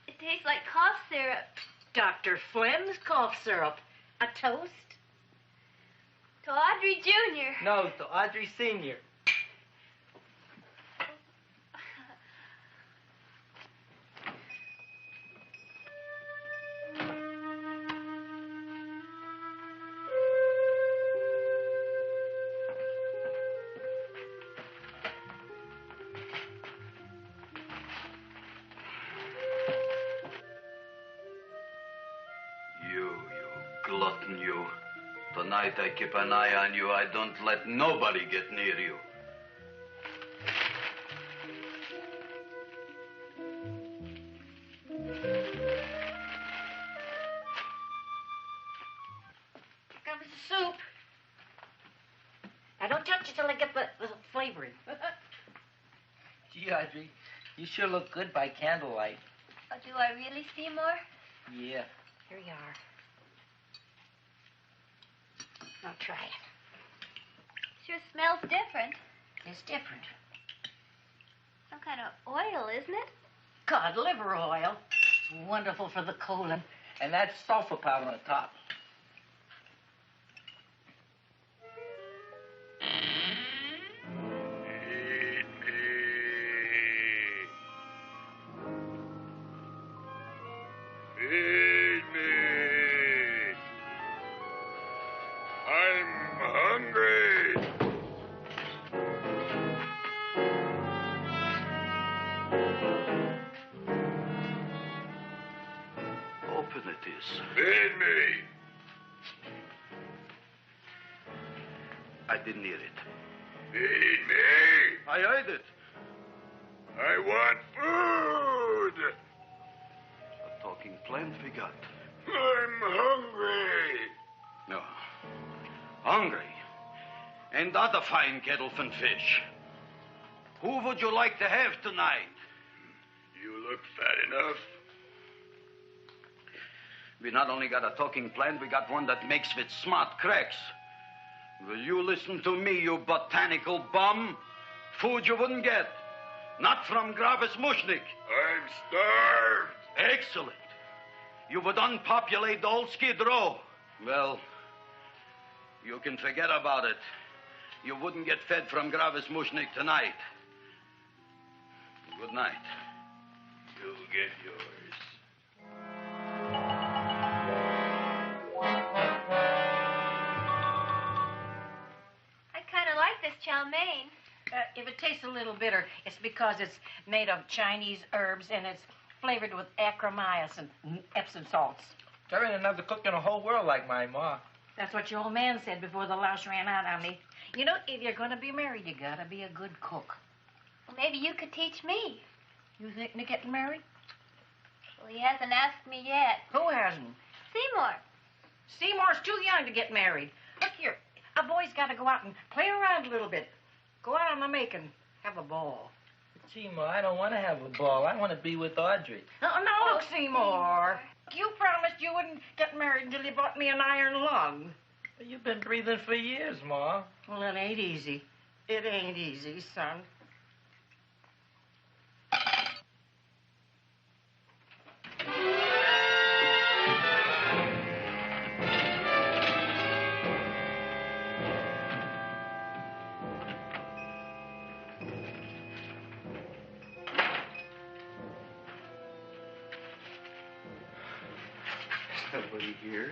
It tastes like cough syrup. Dr. Flynn's cough syrup. A toast? To Audrey Jr. No, to Audrey Sr. Glutton, you. Tonight I keep an eye on you. I don't let nobody get near you. Comes the soup. Now, don't touch it till I get the flavoring. Gee, Audrey, you sure look good by candlelight. Oh, do I really, Seymour? Yeah. Here you are. Now try it. Sure smells different. It's different. Some kind of oil, isn't it? Cod liver oil. It's wonderful for the colon. And that's sulfur powder on the top. Feed me. I'm hungry. Open it is. Feed me. I didn't hear it. Feed me. I heard it. I want food. A talking plant we got. I'm hungry. No. Hungry. And other fine kettlefen fish. Who would you like to have tonight? You look fat enough. We not only got a talking plant, we got one that makes with smart cracks. Will you listen to me, you botanical bum? Food you wouldn't get. Not from Gravis Mushnik. I'm starved. Excellent. You would unpopulate the old Skid Row. Well, you can forget about it. You wouldn't get fed from Gravis Mushnik tonight. Good night. You'll get yours. I kind of like this chow mein. If it tastes a little bitter, it's because it's made of Chinese herbs and it's flavored with acromyas and Epsom salts. There ain't another cook in the whole world like my ma. That's what your old man said before the louse ran out on me. You know, if you're going to be married, you got to be a good cook. Well, maybe you could teach me. You think they're getting married? Well, he hasn't asked me yet. Who hasn't? Seymour. Seymour's too young to get married. Look here, a boy's got to go out and play around a little bit. Go out on the make and have a ball. Seymour, I don't want to have a ball. I want to be with Audrey. Oh, now look, Seymour. You promised you wouldn't get married until you bought me an iron lung. You've been breathing for years, Ma. Well, it ain't easy. It ain't easy, son. Nobody here.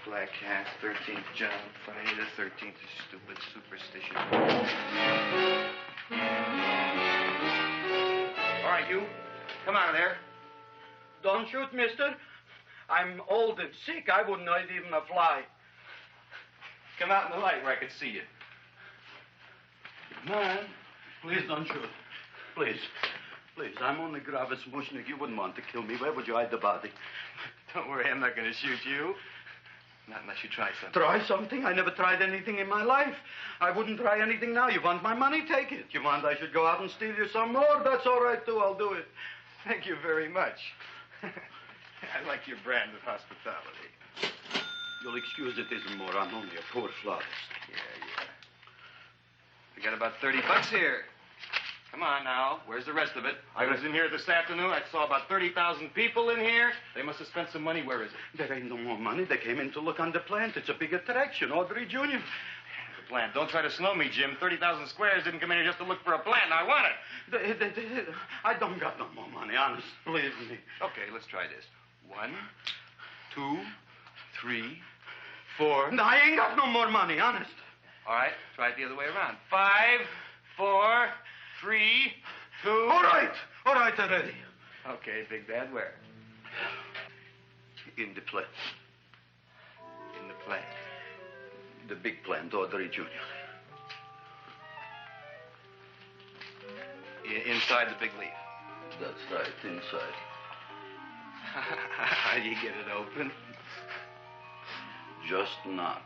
Black Cat, 13th John, Friday the 13th is stupid superstition. All right, you. Come out of there. Don't shoot, mister. I'm old and sick. I wouldn't hurt even a fly. Come out in the light where I can see you. Man, please don't shoot. Please. Please, I'm only Gravis Mushnik. You wouldn't want to kill me. Where would you hide the body? Don't worry, I'm not going to shoot you. Not unless you try something. Try something? I never tried anything in my life. I wouldn't try anything now. You want my money? Take it. You want I should go out and steal you some more? That's all right, too. I'll do it. Thank you very much. I like your brand of hospitality. You'll excuse it isn't more. I'm only a poor florist. Yeah. We got about $30 here. Come on now. Where's the rest of it? I was in here this afternoon. I saw about 30,000 people in here. They must have spent some money. Where is it? There ain't no more money. They came in to look on the plant. It's a big attraction. Audrey Jr. The plant. Don't try to snow me, Jim. 30,000 squares didn't come in here just to look for a plant. I want it. I don't got no more money, honest. Believe me. Okay, let's try this. 1, 2, 3, 4. No, I ain't got no more money, honest. All right, try it the other way around. 5, 4, 3, 2. All right, already. Okay, big bad where? In the plant. In the plant. The big plant, Audrey Jr. Inside the big leaf. That's right, inside. How do you get it open? Just knock.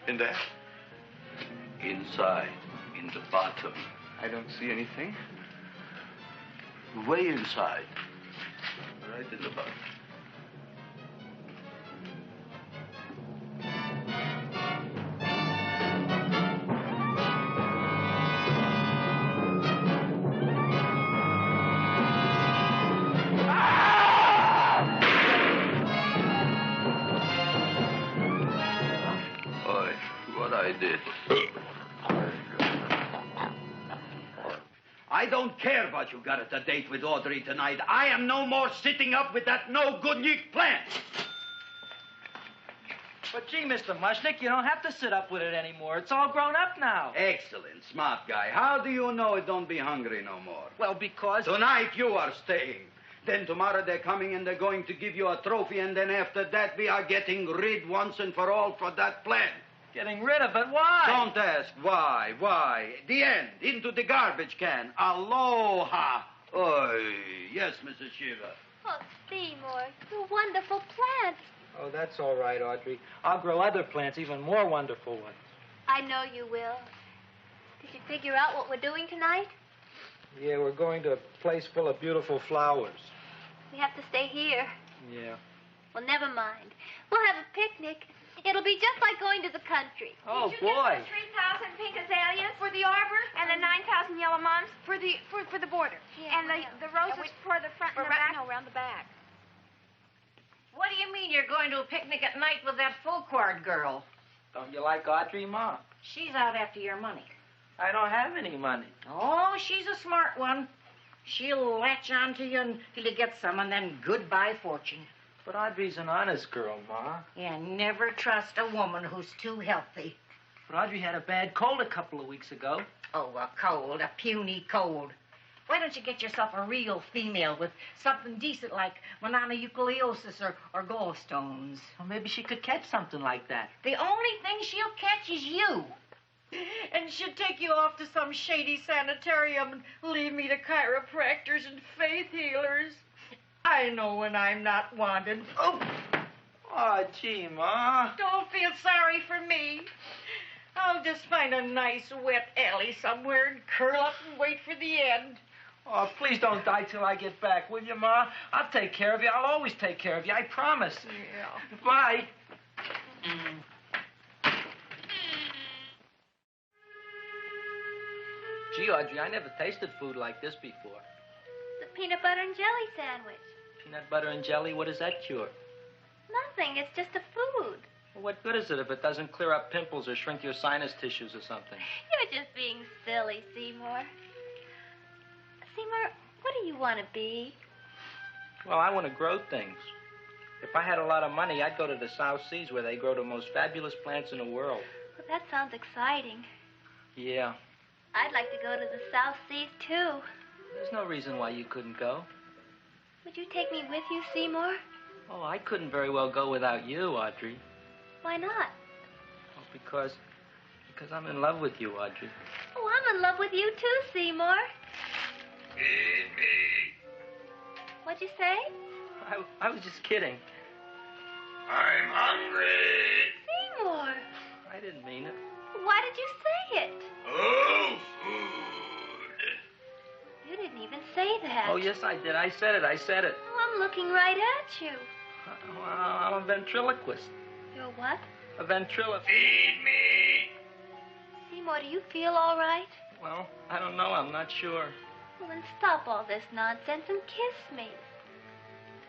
In there? Inside, in the bottom. I don't see anything. Way inside. Right in the bottom. I don't care what you got at the date with Audrey tonight. I am no more sitting up with that no-good Nick plant. But gee, Mr. Mushnik, you don't have to sit up with it anymore. It's all grown up now. Excellent, smart guy. How do you know it don't be hungry no more? Well, because... Tonight you are staying. Then tomorrow they're coming and they're going to give you a trophy, and then after that we are getting rid once and for all for that plant. Getting rid of it? Why? Don't ask why. The end. Into the garbage can. Aloha. Oy. Yes, Mrs. Shiva. Oh, Seymour, you wonderful plant. Oh, that's all right, Audrey. I'll grow other plants, even more wonderful ones. I know you will. Did you figure out what we're doing tonight? Yeah, we're going to a place full of beautiful flowers. We have to stay here. Yeah. Well, never mind. We'll have a picnic. It'll be just like going to the country. Oh, boy. Get the 3,000 pink azaleas for the arbor and the 9,000 yellow mums for the border. Yeah, and the roses for the front and the back. No, around the back. What do you mean you're going to a picnic at night with that full-quart girl? Don't you like Audrey, Ma? She's out after your money. I don't have any money. Oh, she's a smart one. She'll latch onto you until you get some, and then goodbye fortune. But Audrey's an honest girl, Ma. Yeah, never trust a woman who's too healthy. But Audrey had a bad cold a couple of weeks ago. Oh, a cold, a puny cold. Why don't you get yourself a real female with something decent like mononucleosis or gallstones? Well, maybe she could catch something like that. The only thing she'll catch is you. And she'll take you off to some shady sanitarium and leave me to chiropractors and faith healers. I know when I'm not wanted. Oh, gee, Ma. Don't feel sorry for me. I'll just find a nice wet alley somewhere and curl up and wait for the end. Oh, please don't die till I get back, will you, Ma? I'll take care of you. I'll always take care of you. I promise. Yeah. Bye. Gee, Audrey, I never tasted food like this before. The peanut butter and jelly sandwich. Peanut butter and jelly, what does that cure? Nothing. It's just a food. Well, what good is it if it doesn't clear up pimples or shrink your sinus tissues or something? You're just being silly, Seymour. Seymour, what do you want to be? Well, I want to grow things. If I had a lot of money, I'd go to the South Seas where they grow the most fabulous plants in the world. Well, that sounds exciting. Yeah. I'd like to go to the South Seas, too. There's no reason why you couldn't go. Would you take me with you, Seymour? Oh, I couldn't very well go without you, Audrey. Why not? Oh, because I'm in love with you, Audrey. Oh, I'm in love with you, too, Seymour. Feed me. What'd you say? I was just kidding. I'm hungry. Seymour. I didn't mean it. Why did you say it? Oh, food. You didn't even say that. Oh, yes, I did. I said it. Oh, I'm looking right at you. I'm a ventriloquist. You're what? A ventriloquist. Feed me. Seymour, do you feel all right? Well, I don't know. I'm not sure. Well, then stop all this nonsense and kiss me.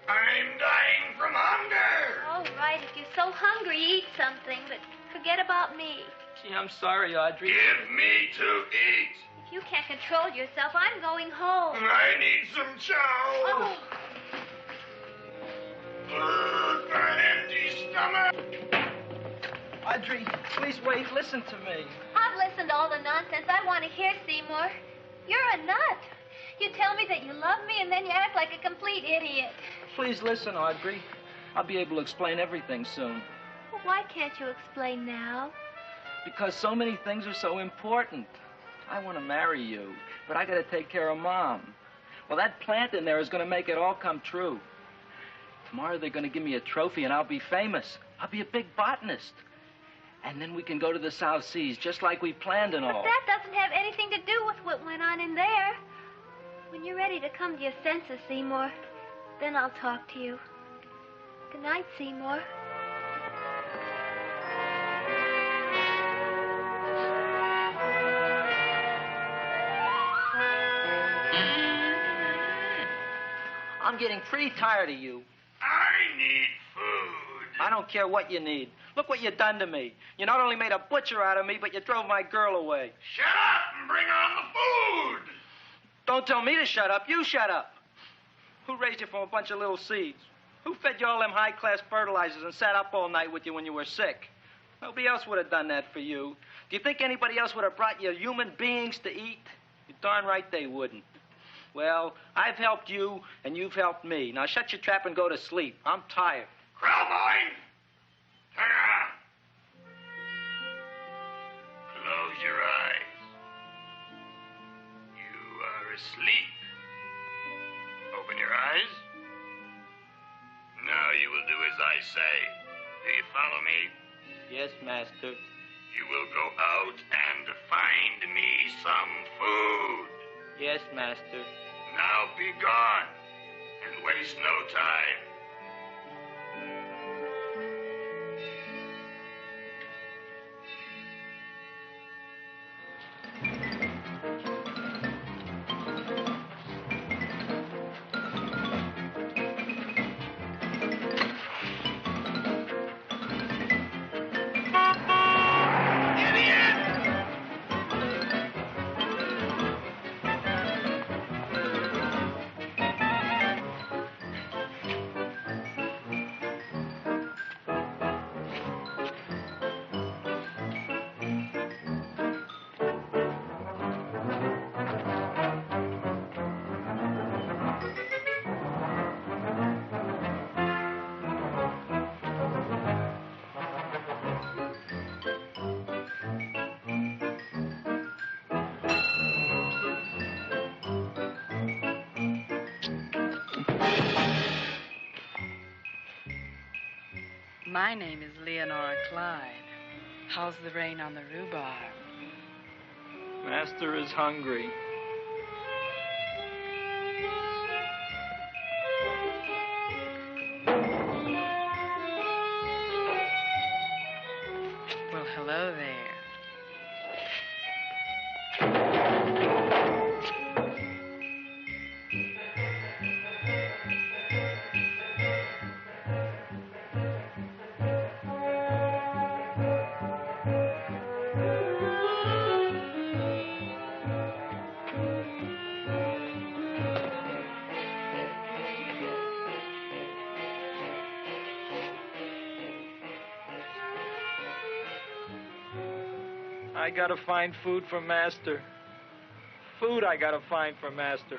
I'm dying from hunger. All right, if you're so hungry, eat something, but forget about me. Gee, I'm sorry, Audrey. Give me to eat. If you can't control yourself, I'm going home. I need some chow. Oh. For an empty stomach. Audrey, please wait. Listen to me. I've listened to all the nonsense I want to hear, Seymour. You're a nut. You tell me that you love me, and then you act like a complete idiot. Please listen, Audrey. I'll be able to explain everything soon. Well, why can't you explain now? Because so many things are so important. I want to marry you, but I got to take care of Mom. Well, that plant in there is going to make it all come true. Tomorrow they're going to give me a trophy, and I'll be famous. I'll be a big botanist. And then we can go to the South Seas, just like we planned and all. But that doesn't have anything to do with what went on in there. When you're ready to come to your senses, Seymour, then I'll talk to you. Good night, Seymour. I'm getting pretty tired of you. I need food. I don't care what you need. Look what you done to me. You not only made a butcher out of me, but you drove my girl away. Shut up and bring on the food. Don't tell me to shut up. You shut up. Who raised you from a bunch of little seeds? Who fed you all them high-class fertilizers and sat up all night with you when you were sick? Nobody else would have done that for you. Do you think anybody else would have brought you human beings to eat? You're darn right they wouldn't. Well, I've helped you, and you've helped me. Now shut your trap and go to sleep. I'm tired. Krellboy, turn around. Close your eyes. You are asleep. Open your eyes. Now you will do as I say. Do you follow me? Yes, Master. You will go out and find me some food. Yes, master. Now be gone, and waste no time. My name is Leonora Clyde. How's the rain on the rhubarb? Master is hungry. Well, hello there. I gotta find food for Master. Food I gotta find for Master.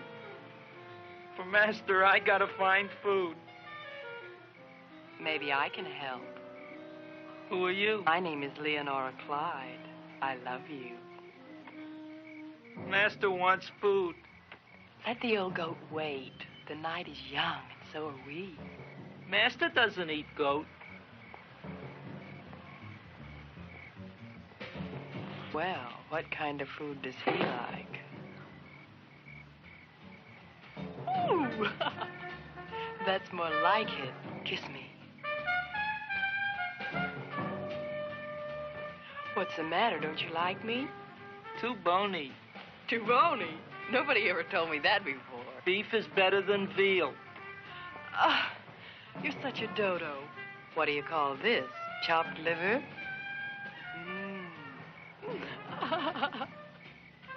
For Master, I gotta find food. Maybe I can help. Who are you? My name is Leonora Clyde. I love you. Master wants food. Let the old goat wait. The night is young, and so are we. Master doesn't eat goat. Well, what kind of food does he like? Ooh! That's more like it. Kiss me. What's the matter? Don't you like me? Too bony. Too bony? Nobody ever told me that before. Beef is better than veal. Ah, you're such a dodo. What do you call this? Chopped liver?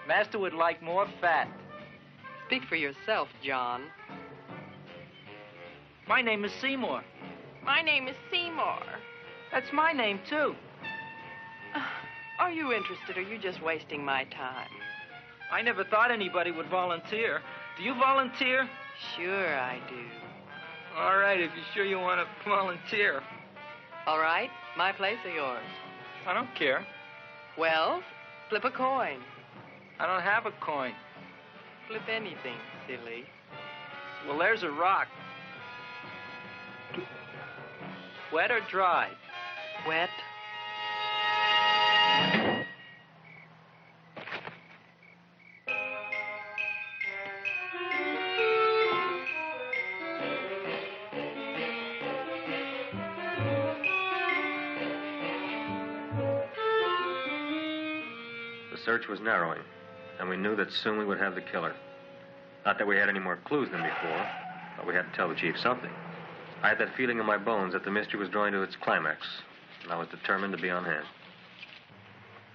Master would like more fat. Speak for yourself, John. My name is Seymour. My name is Seymour. That's my name, too. Are you interested, or are you just wasting my time? I never thought anybody would volunteer. Do you volunteer? Sure I do. All right, if you're sure you want to volunteer. All right, my place or yours? I don't care. Well, flip a coin. I don't have a coin. Flip anything, silly. Well, there's a rock. Wet or dry? Wet. The search was narrowing, and we knew that soon we would have the killer. Not that we had any more clues than before, but we had to tell the chief something. I had that feeling in my bones that the mystery was drawing to its climax, and I was determined to be on hand.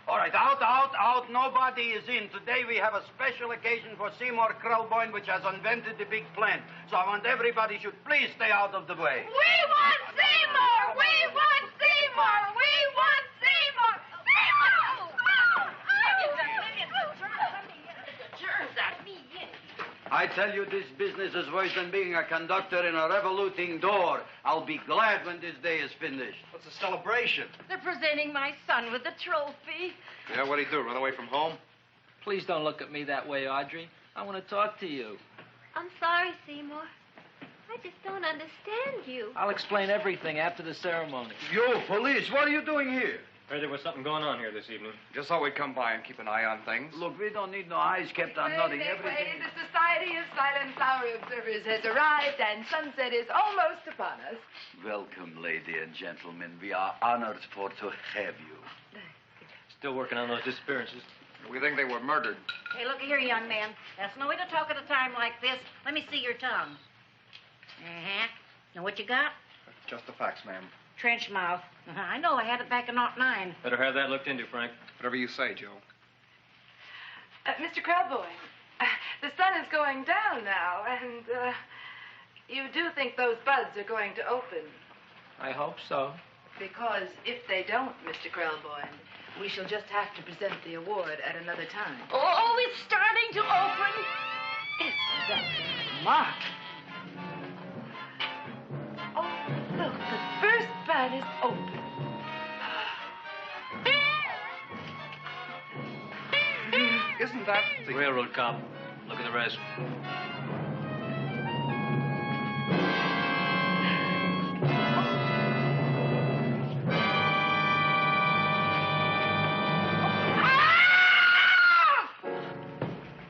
All right, out. Nobody is in. Today we have a special occasion for Seymour Krelboyne, which has invented the big plan. So I want everybody should please stay out of the way. We want Seymour! We want Seymour! We want Seymour! Seymour! I tell you, this business is worse than being a conductor in a revoluting door. I'll be glad when this day is finished. What's the celebration? They're presenting my son with a trophy. Yeah, what'd he do, run away from home? Please don't look at me that way, Audrey. I want to talk to you. I'm sorry, Seymour. I just don't understand you. I'll explain everything after the ceremony. You, police, what are you doing here? Heard there was something going on here this evening. Just thought we'd come by and keep an eye on things. Look, we don't need no eyes kept on nothing. Everything. The Society of Silent Flower Observers has arrived, and sunset is almost upon us. Welcome, lady and gentlemen. We are honored for to have you. Still working on those disappearances. We think they were murdered. Hey, look here, young man. That's no way to talk at a time like this. Let me see your tongue. Uh-huh. Know what you got? Just the facts, ma'am. Trench mouth. I know. I had it back in '09. Better have that looked into, Frank. Whatever you say, Joe. Mr. Krelboy, the sun is going down now, and you do think those buds are going to open? I hope so. Because if they don't, Mr. Krelboy, we shall just have to present the award at another time. Oh, it's starting to open. Isn't that smart? Oh, look, the first bud is open. Isn't that the railroad cop? Look at the rest.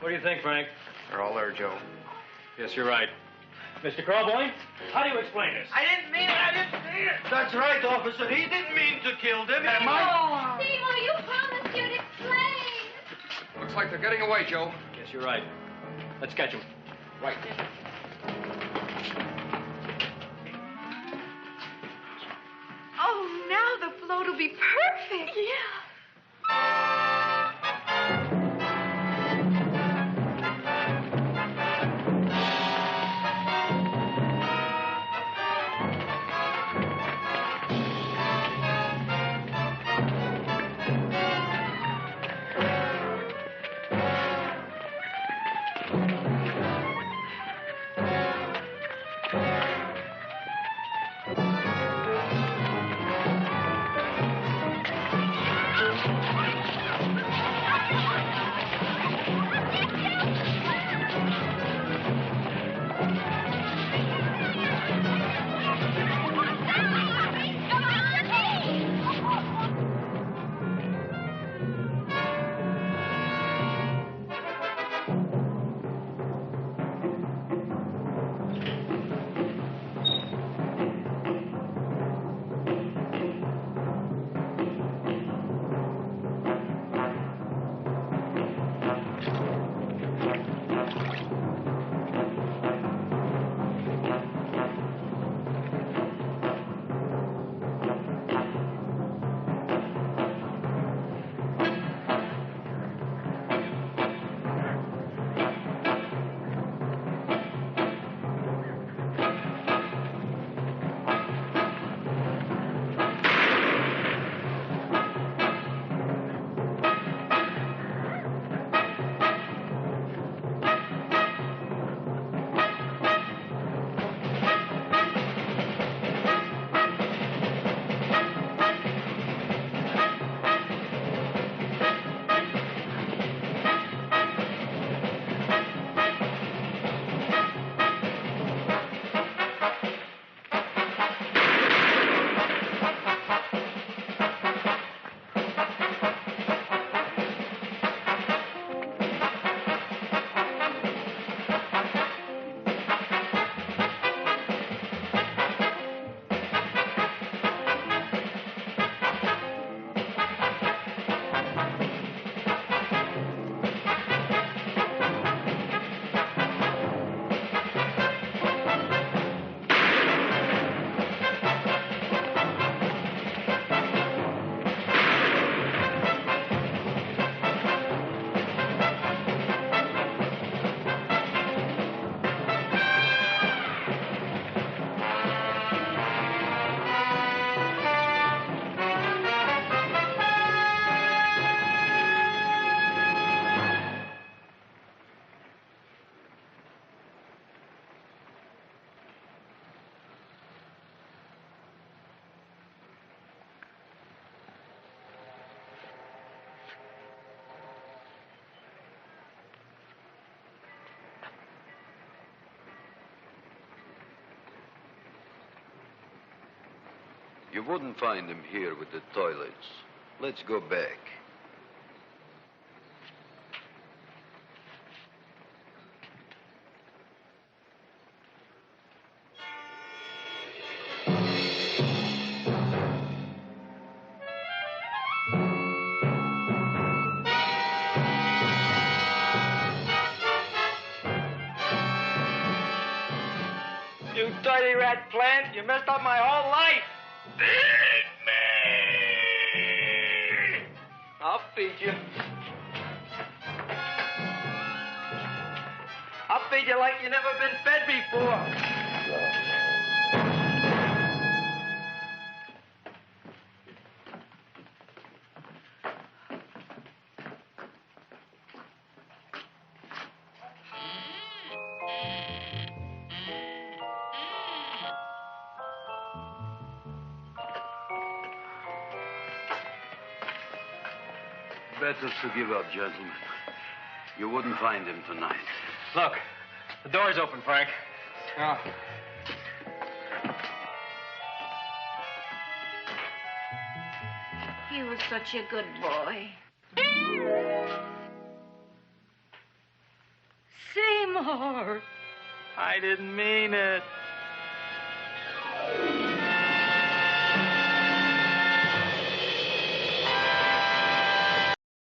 What do you think, Frank? They're all there, Joe. Yes, you're right. Mr. Krelboy, how do you explain this? I didn't mean it. That's right, officer. He didn't mean to kill them. Am I? Seymour, you promised you'd explain. Looks like they're getting away, Joe. Yes, you're right. Let's catch them. Right. Oh, now the float will be perfect. Yeah. You wouldn't find him here with the toilets. Let's go back. You dirty rat plant, you messed up my whole life. Feed me! I'll feed you. I'll feed you like you never been fed before. Better to give up, gentlemen. You wouldn't find him tonight. Look, the door's open, Frank. Oh. He was such a good boy. Seymour! I didn't mean it.